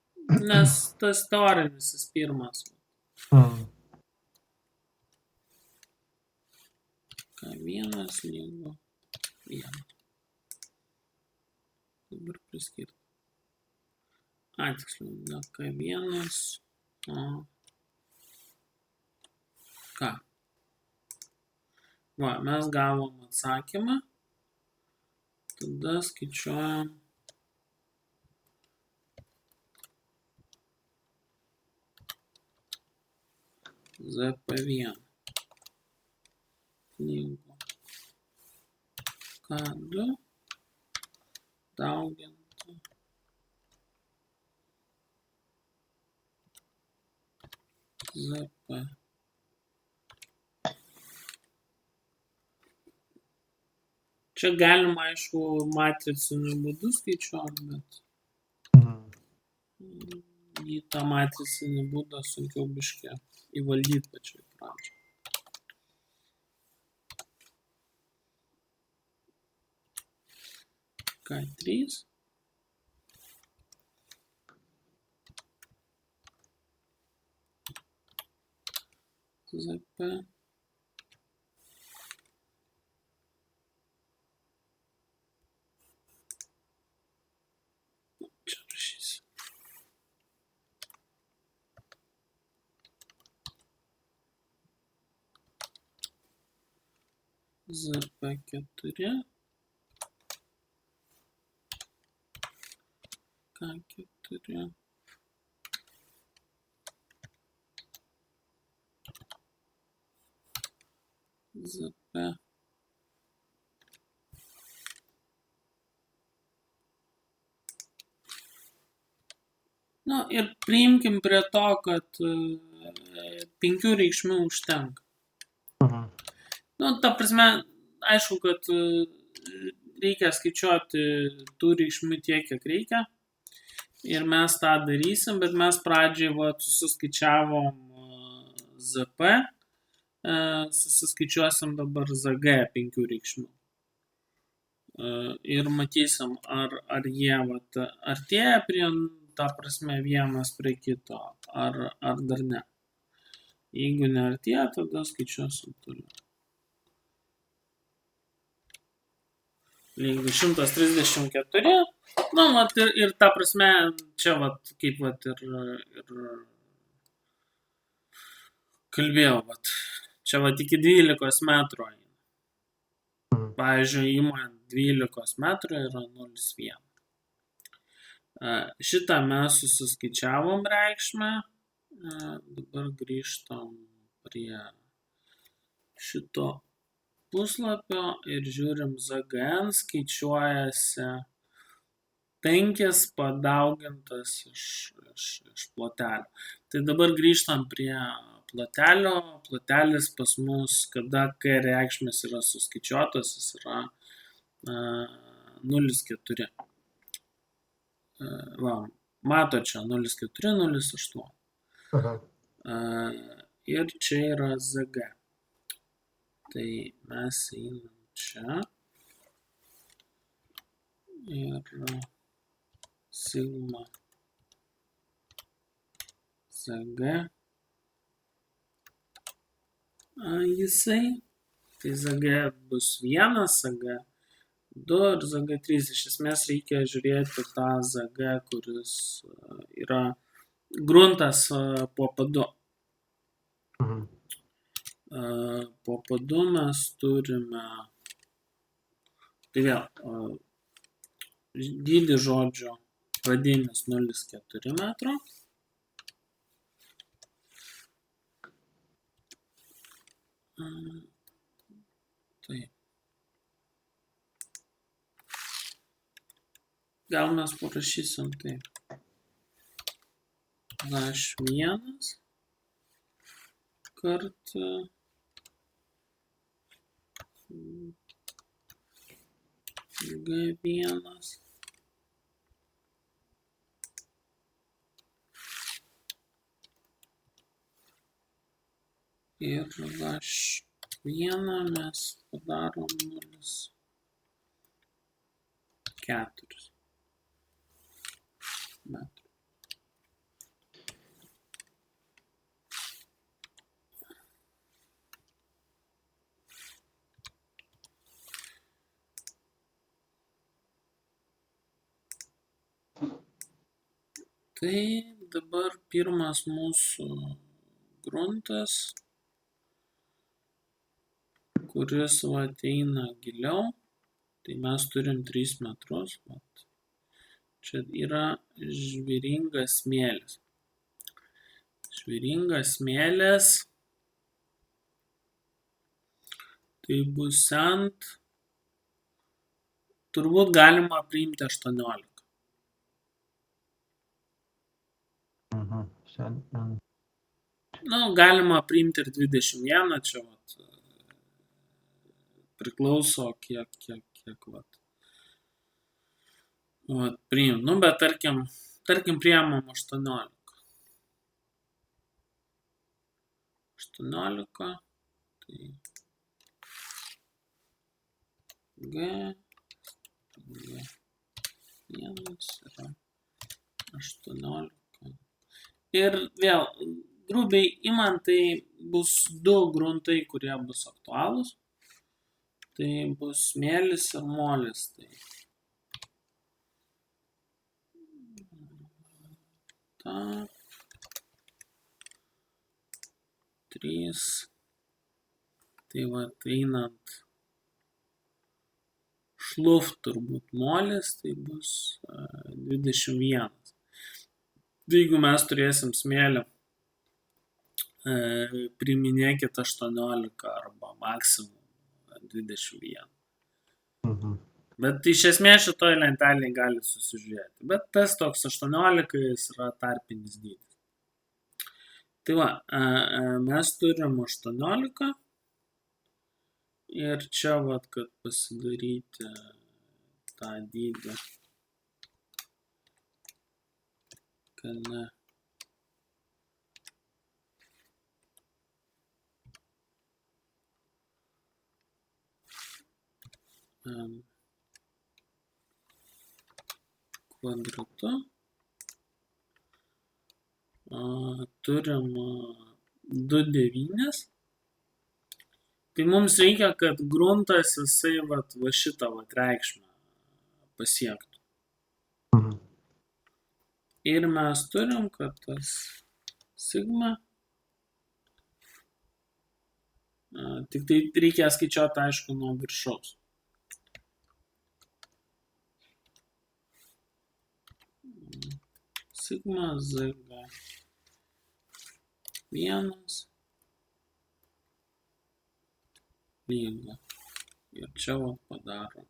Nes tas teorinis jis pirmas. K1 lygu 1. Dabar priskirti. Tiksliau, ne K1, o K. Va, mes gavom atsakymą. Tada skaičiuojam ZP1 lygu K2 dauginti ZP. Čia galima, aišku, matriciniu būdu skaičiuoti, bet į tą matricinį būdą sunkiau biškį įvaldyti pačioj pradžioj. K3. ZP. Čia rašysiu. ZP4. K4. ZP. Nu, ir priimkim prie to, kad 5 reikšmių užtenka. Nu, ta prasme, aišku, kad reikia skaičiuoti tų reikšmių tiek, kiek reikia. Ir mes tą darysim, bet mes pradžiai susiskaičiavom ZP, susiskaičiuosim dabar ZG 5 reikšmių. Ir matysim, ar jie artėja prie, ta prasme, vienas prie kito, ar dar ne. Jeigu neartėja, tada skaičiuosim toliau. Lygu 134. Nu, ir ta prasme, čia kaip ir kalbėjau, čia iki 12 metrų. Pavyzdžiui, įmant 12 metrų yra 0,1. Šitą mes susiskaičiavom reikšmę. Dabar grįžtam prie šito puslapio ir žiūrim ZGN, skaičiuojasi 5 padaugintas iš plotelio. Tai dabar grįžtam prie plotelio. Plotelis pas mus, kada K reikšmės yra suskaičiuotos, jis yra 0,4. Va, mato čia 0,4, 0,8. Ir čia yra ZG. Tai mes einam čia ir sigma ZG jisai, tai ZG bus 1, ZG 2 ir ZG3. Iš esmės reikia žiūrėti tą ZG, kuris yra gruntas po padu. Po padu mes turime, tai vėl, dydis žodžio pradinis 0,4 metro. Taip. Gal mes parašysim taip. H1 kartą G1 ir H1 mes padarom 0,4 metrų. Tai dabar pirmas mūsų gruntas, kuris eina giliau, tai mes turim 3 metrus. Čia yra žvėringas smėlis. Žvėringas smėlis, tai bus turbūt galima priimti 18. Galima priimti ir 21, čia priklauso kiek priimt. Bet tarkim priimam 18. 18, tai G1 yra 18. Ir vėl, grubiai imant, tai bus 2 gruntai, kurie bus aktualūs. Tai bus smėlis ir molis. Tai 3. Tai einant šluft turbūt molis, tai bus 21. Jeigu mes turėsim smėlį, priminėkit 18 arba maksimum 21. Bet iš esmės šitoj lentelėje gali susižiūrėti. Bet tas toks 18 jis yra tarpinis dydis. Tai mes turim 18 ir čia kad pasidaryti tą dydį, gana kvadratu. Turim 2,9. Tai mums reikia, kad gruntas jisai va šitą reikšmę pasiektų. Ir mes turim, kad tas sigma, tik tai reikia skaičiuoti, aišku, nuo viršaus. Sigma ZG1 lyga. Ir čia padarom.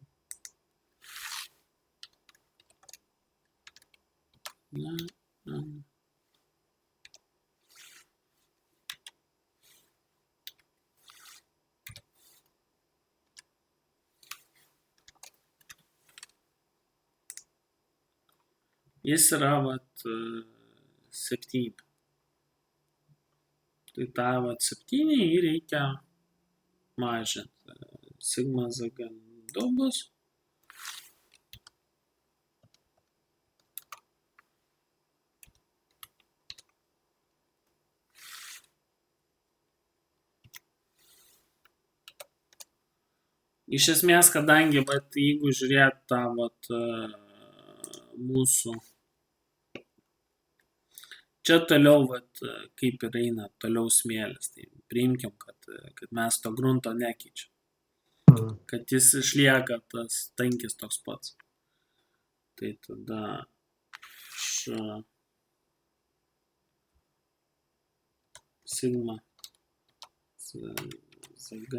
Jis yra 7. Tai tą 7 jį reikia mažinti. Sigma ZG2 bus. Iš esmės, kadangi, jeigu žiūrėt tą mūsų, čia toliau, kaip ir eina toliau smėlis, tai priimkim, kad mes to grunto nekeičiam, kad jis išlieka tas tankis toks pats. Tai tada sigma zg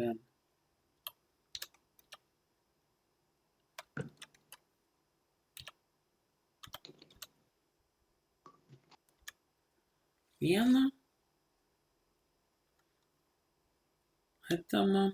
vieną atimam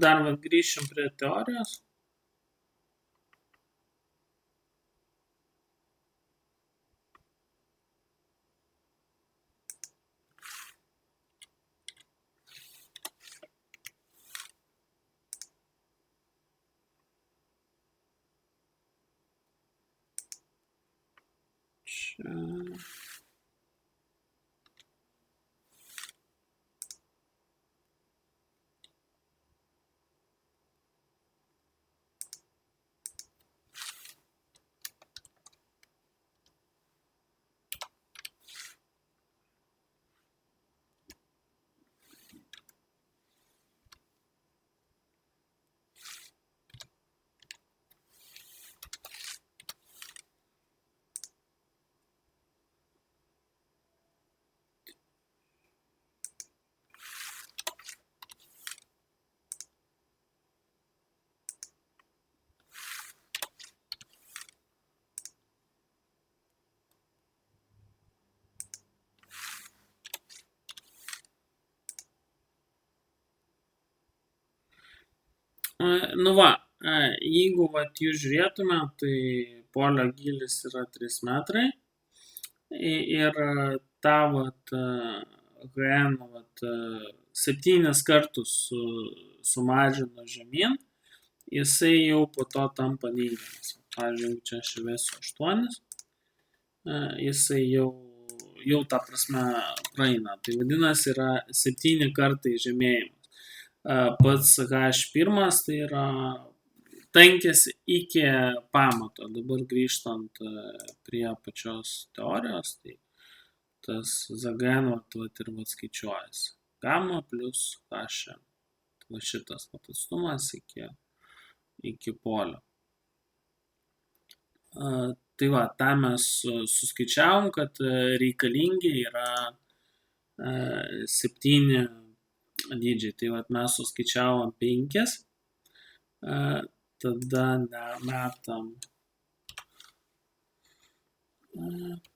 dar grįšim prie teorijos. Čia nu va, jeigu vat jūs žiūrėtume, tai polio gylis yra 3 metrai ir tą vat HN 7 kartus sumažino žemyn, jisai jau po to tampa neigiamas. Pavyzdžiui, čia aš įvesiu 8, jisai jau ta prasme praeina. Tai vadinasi, yra 7 kartai žemėjimas. Pats H1 tai yra tankis iki pamato. Dabar grįžtant prie pačios teorijos, tai tas Zagn ir skaičiuojasi. Gamma plus HN. Va šitas atstumas iki polio. Tai va, tą mes suskaičiavom, kad reikalingi yra 7 dydžiai. Tai va, mes suskaičiavom 5. Tada metam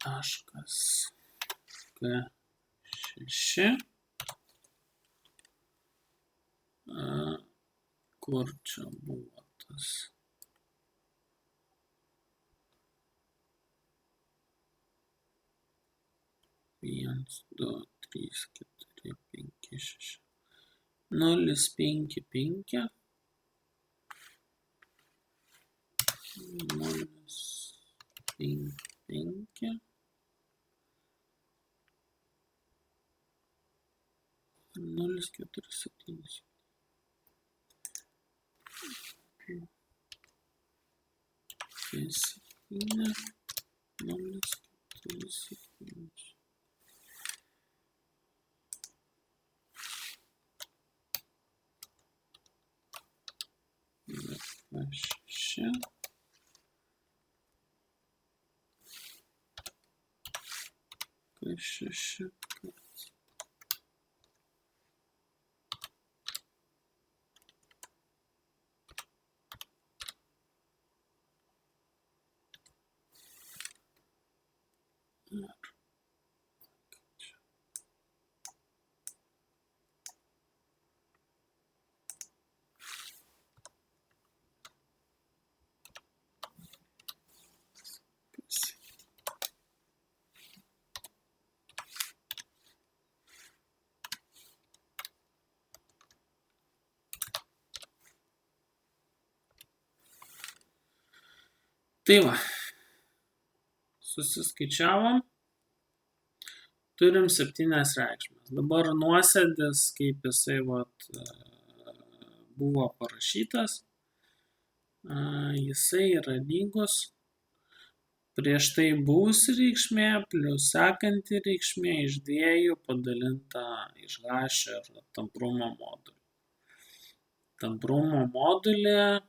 taškas K6. Kur čia buvo tas? Viens, du, trys, keturi, penki, šeši. 0, 5, 5. 0, 5, 5. 0, 4, 7. 7, 0, 4, 7. K6. K6. Tai va, susiskaičiavom, turim 7 reikšmes. Dabar nuosėdis, kaip jisai buvo parašytas, jisai yra lygus prieš tai buvusi reikšmė plus sekanti reikšmė iš 2 padalinta iš h ir tamprumo modulį. Tamprumo modulį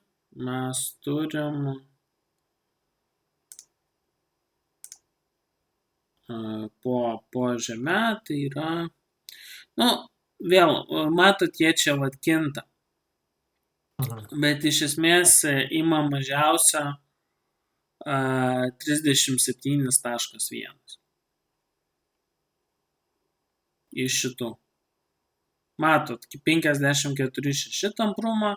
mes turim po žeme, tai yra, vėl, matot, jie čia kinta, bet iš esmės ima mažiausia 37.1 iš šitų. Matot, 54.6 tamprumo,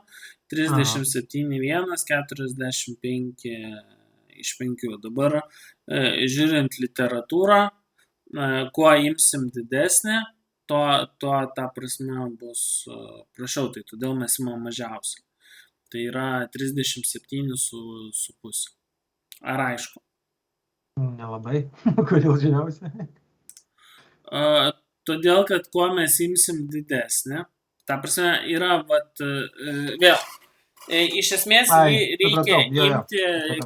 37.1, 45 iš 5. Dabar žiūrint literatūrą, kuo imsim didesnė, to ta prasme bus prašiau, tai todėl mes imam mažiausiai. Tai yra 37,5. Ar aišku? Nelabai. Kodėl žiniausia? Todėl, kad kuo mes imsim didesnė, ta prasme yra, vėl, iš esmės reikia imti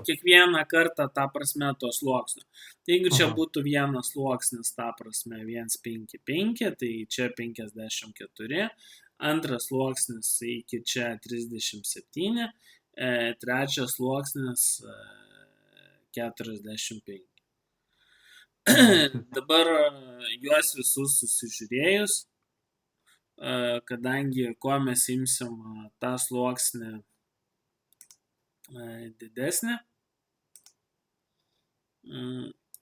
kiekvieną kartą, ta prasme, to sluoksnio. Tai jeigu čia būtų vienas sluoksnis, ta prasme, 1,55, tai čia 54, antras sluoksnis iki čia 37, trečias sluoksnis 45. Dabar juos visus susižiūrėjus, kadangi kuo mes imsim tą sluoksnį didesnį,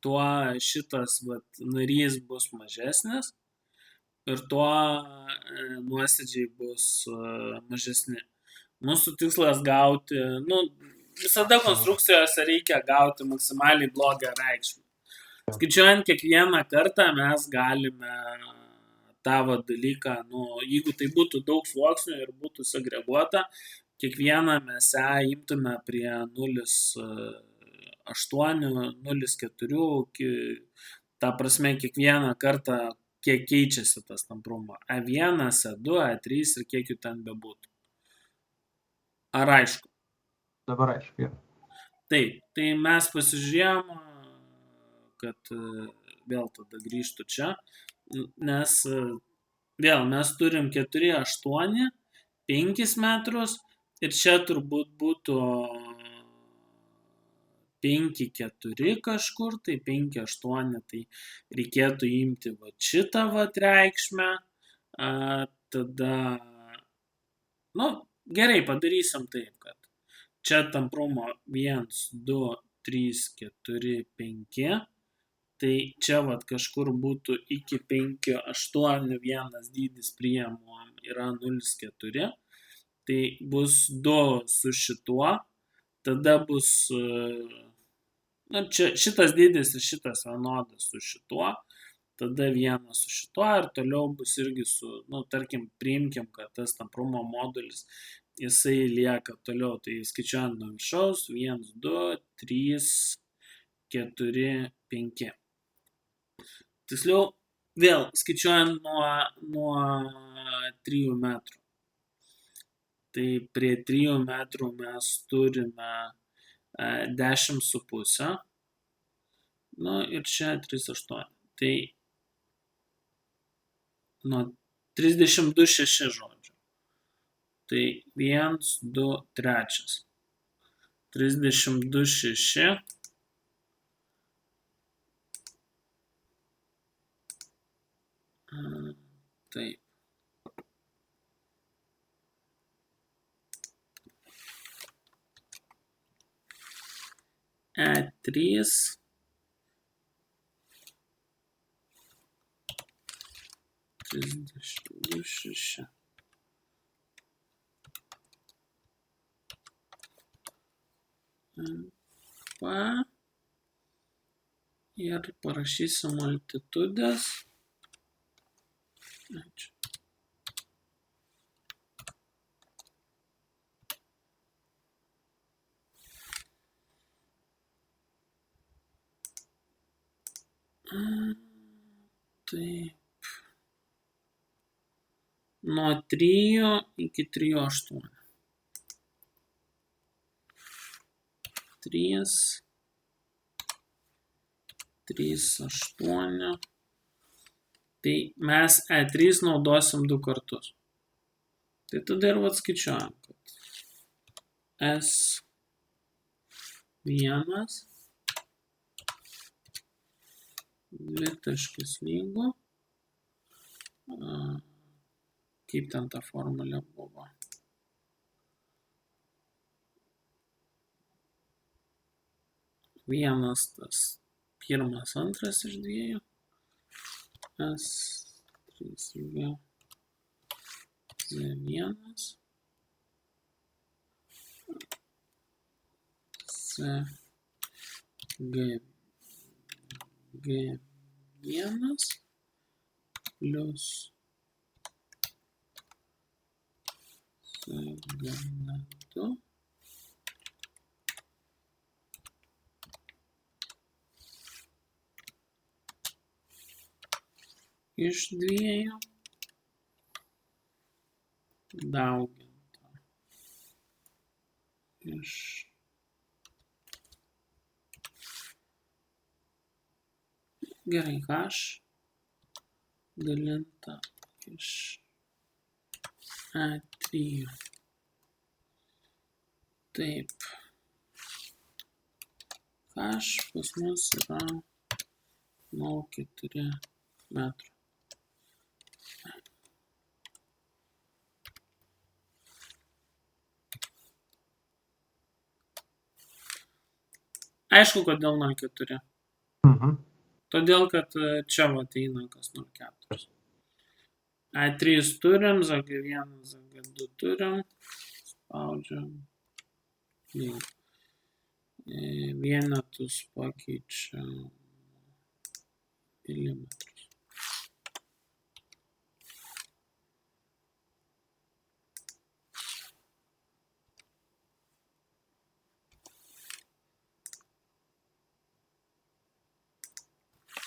tuo šitas narys bus mažesnis ir tuo nuosėdžiai bus mažesni. Mūsų tikslas gauti, visada konstrukcijose reikia gauti maksimaliai blogą reikšmę. Skaičiuojant kiekvieną kartą mes galime tą dalyką, jeigu tai būtų daug sluoksnių ir būtų segreguota, kiekvieną mes imtume prie 0,8, 0,4, ta prasme kiekvieną kartą, kiek keičiasi tas tamprumo. A1, A2, A3 ir kiek jų ten bebūtų. Ar aišku? Dabar aišku, jau. Taip, tai mes pasižiūrėjom, kad vėl tada grįžtų čia, nes vėl mes turim 4, 8, 5 metrus ir čia turbūt būtų 5, 4 kažkur, tai 5, 8, tai reikėtų imti šitą reikšmę, tada, gerai, padarysim taip, kad čia tamprumo 1, 2, 3, 4, 5, tai čia kažkur būtų iki 5, 8, vienas dydis priėmom yra 0,4, tai bus 2 su šituo, tada bus, čia šitas dydis ir šitas vienodas su šituo, tada vienas su šituo ir toliau bus irgi su, tarkim, priimkim, kad tas tamprumo modulis, jisai lieka toliau, tai skaičiuojant nuo viršaus, 1, 2, 3, 4, 5. Tiksliau, vėl skaičiuojant nuo 3 metrų. Tai prie 3 metrų mes turime 10,5. Nu ir čia 3,8. Tai nuo 32,6 žodžiu. Tai 1, 2, 3. 32,6. Taip. E3 32,6. P ir parašysim altitudės. Ačiū. Taip. Nuo 3 iki 3,8. 3, 3,8. Tai mes E3 naudosim 2 kartus. Tai tada ir atskaičiuojam, kad S1 dvitaškis lygu. Kaip ten ta formulė buvo? Vienas tas pirmas, antras iš 2. S3 lygiu Z1. G1 plus G2 iš 2 dauginta iš gerai H dalinta iš E3. Taip. H pas mus yra 0,4 metrų. Aišku, kodėl 0,4. Todėl, kad čia eina kas 0,4. E3 turim, ZG1, ZG2 turim. Spaudžiam. Vienetus pakeičiam milimetrus.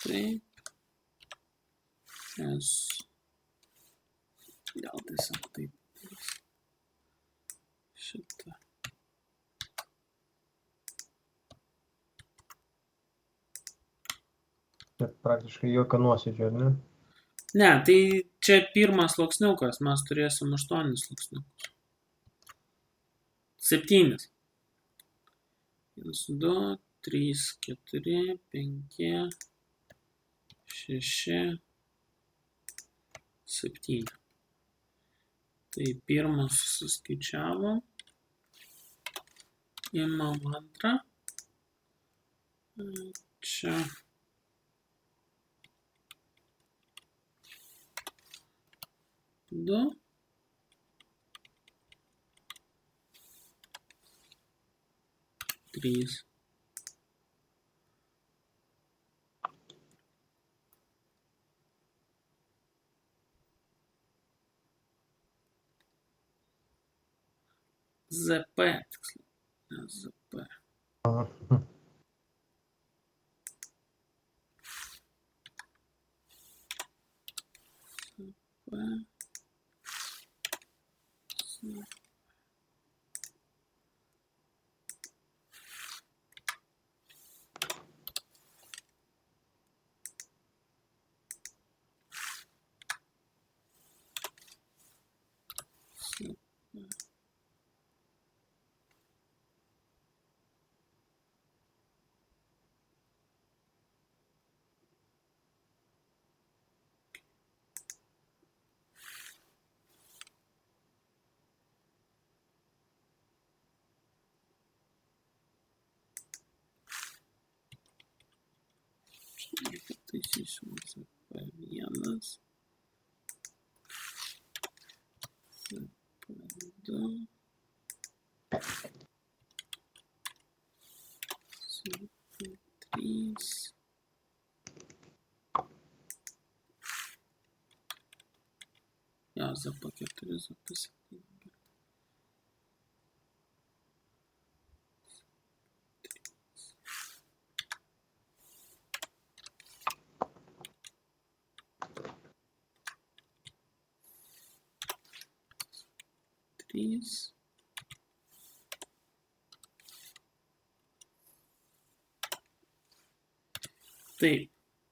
Taip. Gal tiesiog taip. Šitą. Praktiškai jokio nuosėdžio, ar ne? Ne, tai čia pirmas sluoksniukas, mes turėsim 8 sluoksniukus. 7. 1, 2, 3, 4, 5, 6, 7. Tai pirmas suskaičiavom. Imam antrą. Čia. Du. Trys. ZP, tiksliau. Ne ZP. ZP. Pataisysiu ZP1, ZP2, ZP3, jo, ZP4, ZP7. Taip,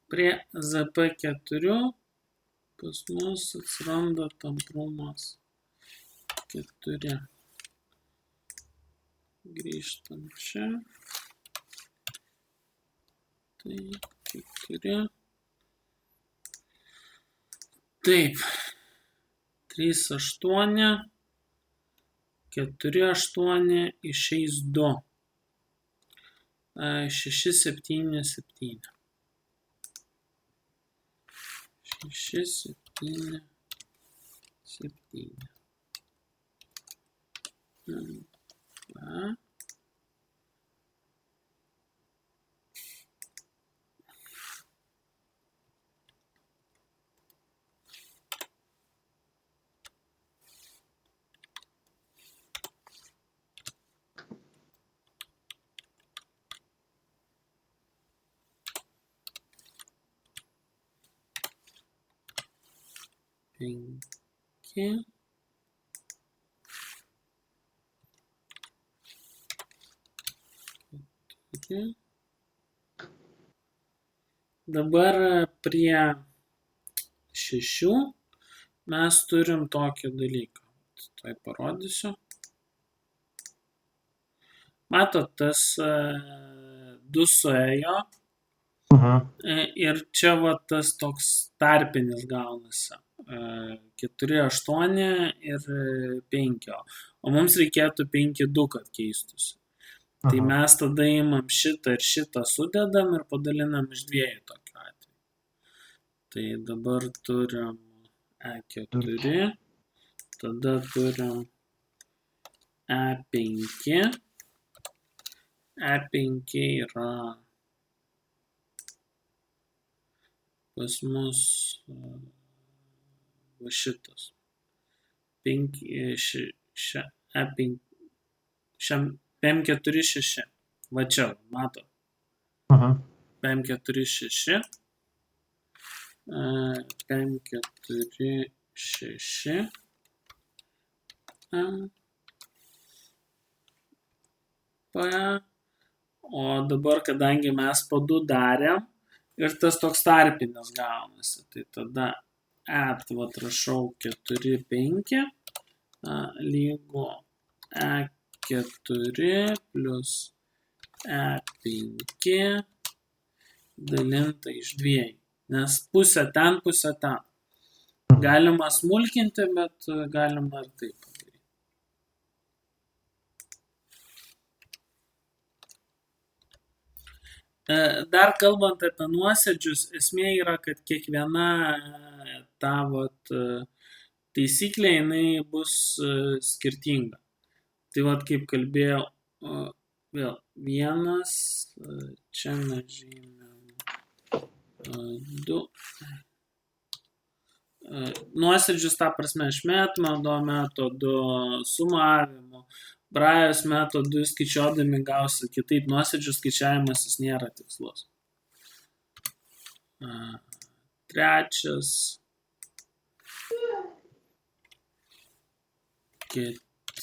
prie ZP4 pas mus atsiranda tamprumas 4. Grįžtam čia. Taip, 4. Taip, 3, 8, 4, 8, išeis 2. 6, 7, 7. 6, 7, 7. Va. Penki. Dabar prie 6 mes turim tokį dalyką. Tai parodysiu. Matot, tas 2 suėjo. Ir čia va tas toks tarpinis gaunasi. 4, 8 ir 5. O mums reikėtų 5, 2, kad keistųsi. Tai mes tada imam šitą ir šitą sudedam ir padalinam iš 2 tokiu atveju. Tai dabar turim E4, tada turim E5. E5 yra pas mus va šitas. PM4, 6. Va čia, mato. PM4, 6. PM4, 6. O dabar, kadangi mes po 2 darėm, ir tas toks tarpinis gaunasi, tai tada rašau 4, 5 lygu E4 plus E5 dalinta iš 2. Nes pusė ten, pusė ten. Galima smulkinti, bet galima ir taip padaryti. Dar kalbant apie nuosėdžius, esmė yra, kad kiekviena ta taisyklė jinai bus skirtinga. Tai kaip kalbėjau, vėl 1, čia mes žymėm 2. Nuosėdžius tą prasme iš metodo sumavimo. Brajos metodu skaičiuodami gausit kitaip, nuosėdžių skaičiavimas jis nėra tikslus. 3,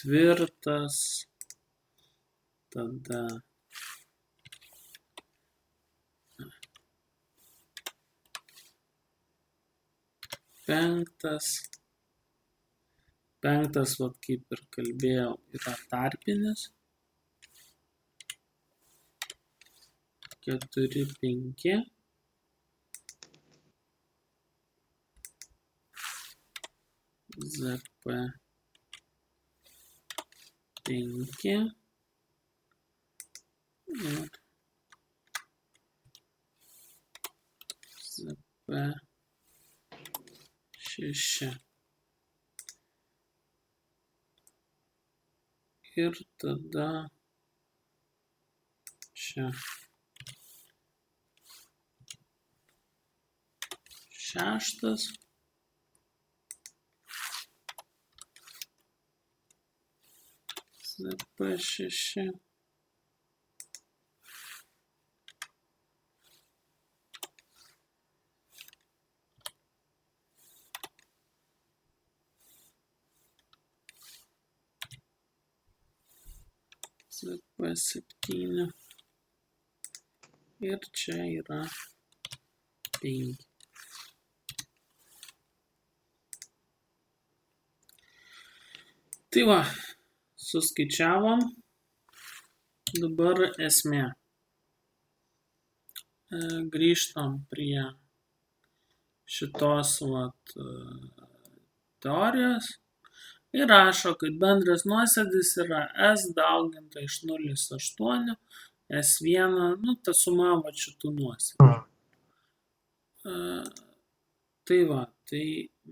4, tada 5, Penktas, vat, kaip ir kalbėjau, yra tarpinis. 4, 5. ZP 5 ir ZP 6. Ir tada čia šeštas. ZP6. ZP7. Ir čia yra 5. Tai va, suskaičiavom. Dabar esmė. Grįžtam prie šitos vat, teorijos ir rašo, kad bendras nuosėdis yra S dauginta iš 0,8 S1, nu, ta suma vat šitų nuosėdžių. Tai va, tai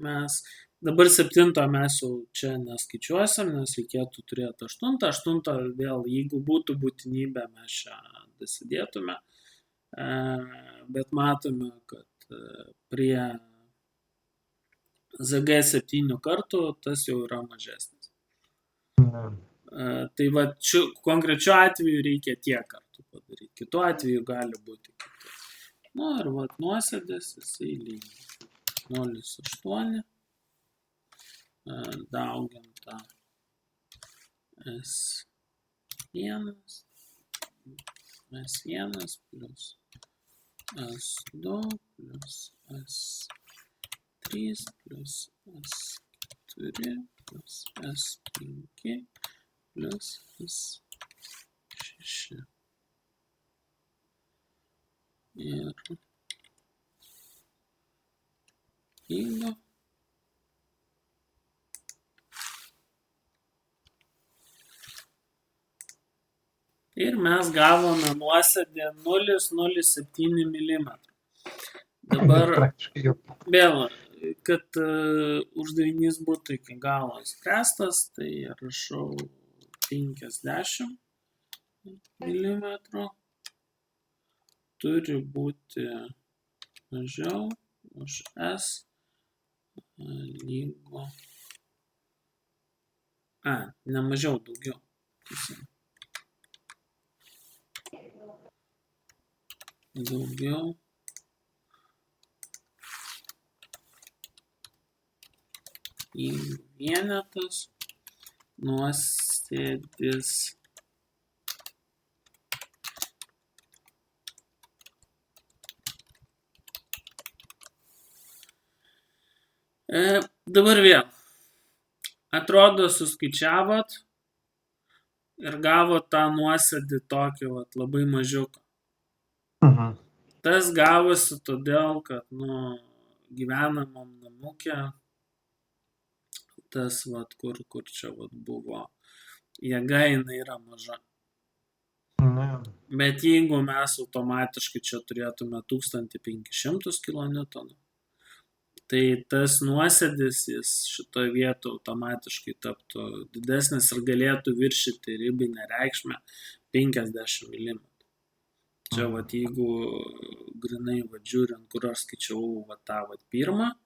mes dabar 7 mes jau čia neskaičiuosim, nes reikėtų turėti 8. 8 vėl, jeigu būtų būtinybė, mes čia dasidėtume. Bet matome, kad prie ZG 7 kartų tas jau yra mažesnis. Tai va, konkrečiu atveju reikia tiek kartų padaryti. Kitu atveju gali būti kitaip. Nu ir va, nuosėdis, jisai lygiai 0,8 dauginta S1 plus S2 plus S3 plus S4 plus S5 plus S6. Ir jeigu ir mes gavome nuosėdį 0,07 mm. Dabar vėl, kad uždavinys būtų iki galo spręstas, tai rašau 50 mm. Turi būti mažiau už S lygu. Ne mažiau, daugiau. Daugiau. Jeigu vienetas nuosėdis dabar vėl. Atrodo, suskaičiavot ir gavot tą nuosėdį tokį vat, labai mažiuką. Tas gavosi todėl, kad gyvenamam namukė, tas vat, kur čia vat, buvo, jėga jinai yra maža. Bet jeigu mes automatiškai čia turėtume 1500 kN, tai tas nuosėdis jis šitoje vietoje automatiškai taptų didesnis ir galėtų viršyti ribinę reikšmę 50 mm. Čia vat, jeigu grinai vat, žiūrint, kur aš skaičiau vat, tą vat, pirmą,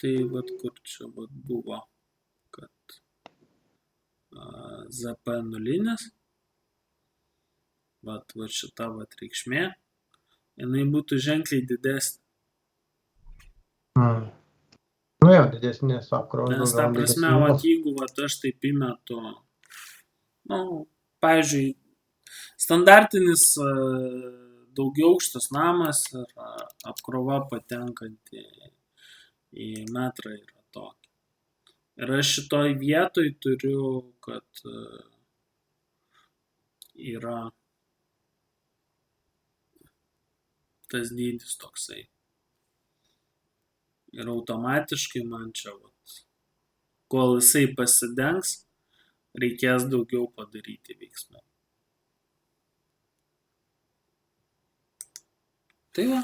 tai vat, kur čia vat, buvo, kad ZP nulinis, vat šita vat, reikšmė, jinai būtų ženkliai didesnė. Nu jau, didesnės apkrovos. Nes ta prasme, vat, jeigu vat, aš taip įmetu, pavyzdžiui, standartinis daugiaaukštas namas ir apkrova patenkanti į metrą yra tokia. Ir aš šitoj vietoj turiu, kad yra tas dydis toksai. Ir automatiškai man čia, kol jisai pasidengs, reikės daugiau padaryti veiksmų. Tai va,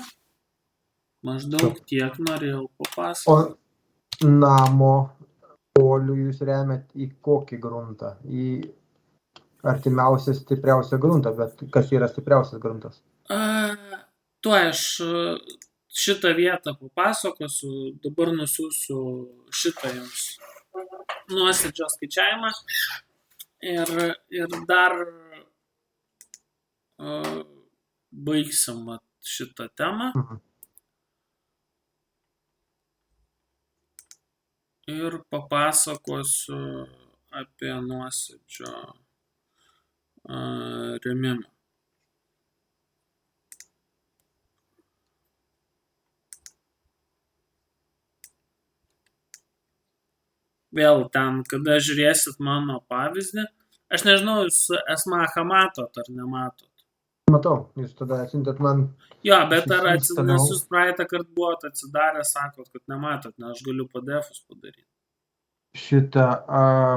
maždaug tiek norėjau papasakoti. O namo polių jūs remiat į kokį gruntą? Į artimiausią stipriausią gruntą, bet kas yra stipriausias gruntas? Tuo aš šitą vietą papasakosiu, dabar nusiųsiu šitą jums nuosėdžio skaičiavimą ir dar baigsim šitą temą. Ir papasakosiu apie nuosėdžio rėmimą. Vėl ten, kada žiūrėsit mano pavyzdį, aš nežinau, jūs esmachą matot ar nematot. Matau, jūs tada atsintėt man. Jo, bet ar jūs praeitą kartą buvot atsidarę, sakot, kad nematot, nes aš galiu PDF-us padaryti.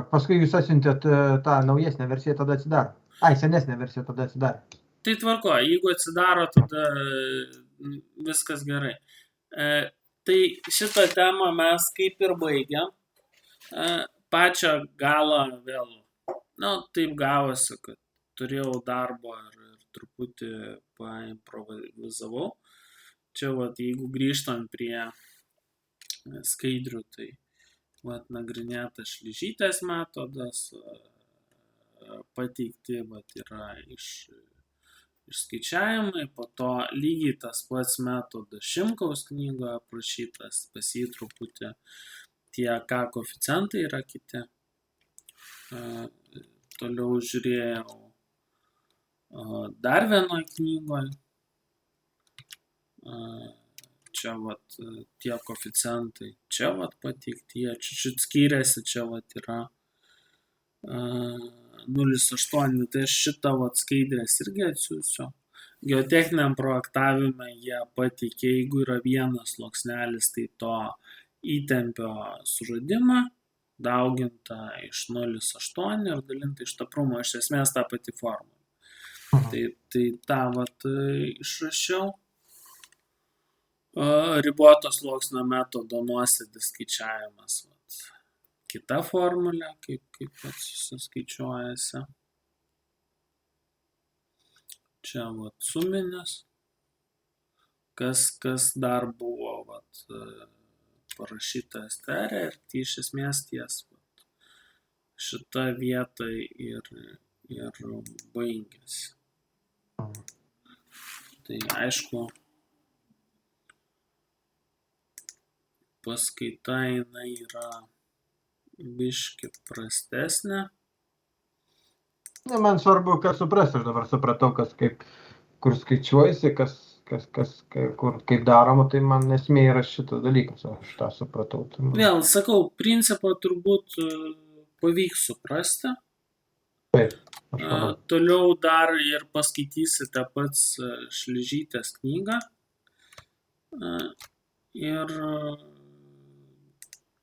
Paskui jūs atsintėt tą naujesnę versiją, tada atsidaro. Senesnę versiją tada atsidaro. Tai tvarko, jeigu atsidaro, tada viskas gerai. Tai šitą temą mes kaip ir baigiam. Pačią galą vėl, taip gavosi, kad turėjau darbo ir truputį paimprovizavau. Čia, jeigu grįžtant prie skaidrių, tai nagrinėtas šlyžytės metodas, pateikti yra išskaičiavimai, po to lygiai tas pats metodas Šimkaus knygoje aprašytas, pas jį truputį tie koeficientai yra kiti. Toliau žiūrėjau dar vienoje knygoje. Čia tie koeficientai čia pateikti, jie čiut skiriasi, čia yra 0,8, tai aš šitą skaidrės irgi atsiųsiu. Geotechniniam projektavime jie pateikė, jeigu yra vienas sluoksnelis, tai to įtempio suradimą, dauginta iš 0,8 ir dalinta iš taprumo, iš esmės tą pati formulė. Tai tą išrašiau. Ribotos sluoksnio metodo nuosėdis skaičiavimas. Kita formulė, kaip susiskaičiuojasi. Čia suminis. Kas dar buvo parašyta STR ir tai iš esmės ties šita vieta ir baigėsi. Tai aišku, paskaita jinai yra biški prastesnė. Man svarbu, kad suprasti, aš dabar supratau, kur skaičiuojasi, kur kaip daroma, tai man esmė yra šitas dalykas, aš tą supratau. Vėl, sakau, principą turbūt pavyks suprasti. Taip. Toliau dar ir paskaitysite pats Šlyžytės knygą ir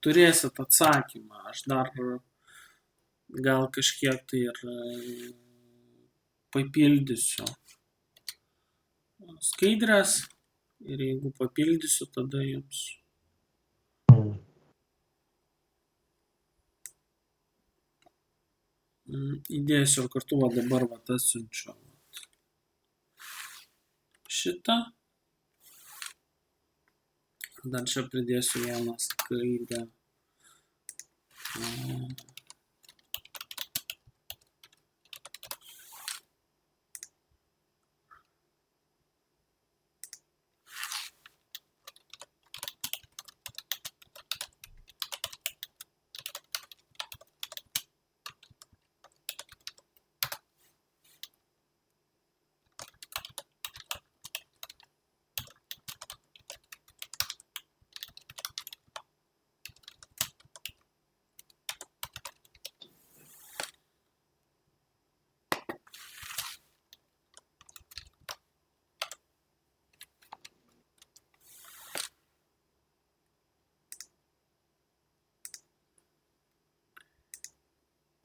turėsit atsakymą. Aš dar gal kažkiek tai ir papildysiu skaidrės ir jeigu papildysiu, tada jums įdėsiu ir kartu dabar atsiunčiu šitą. Dar čia pridėsiu vieną skaidrę.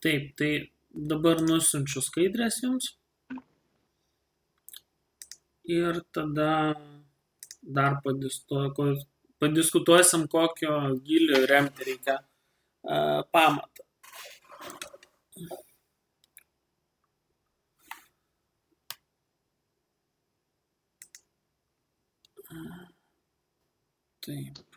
Taip, tai dabar nusiunčiu skaidrės jums ir tada dar padiskutuosim, kokio gylio remti reikia pamatą. Taip.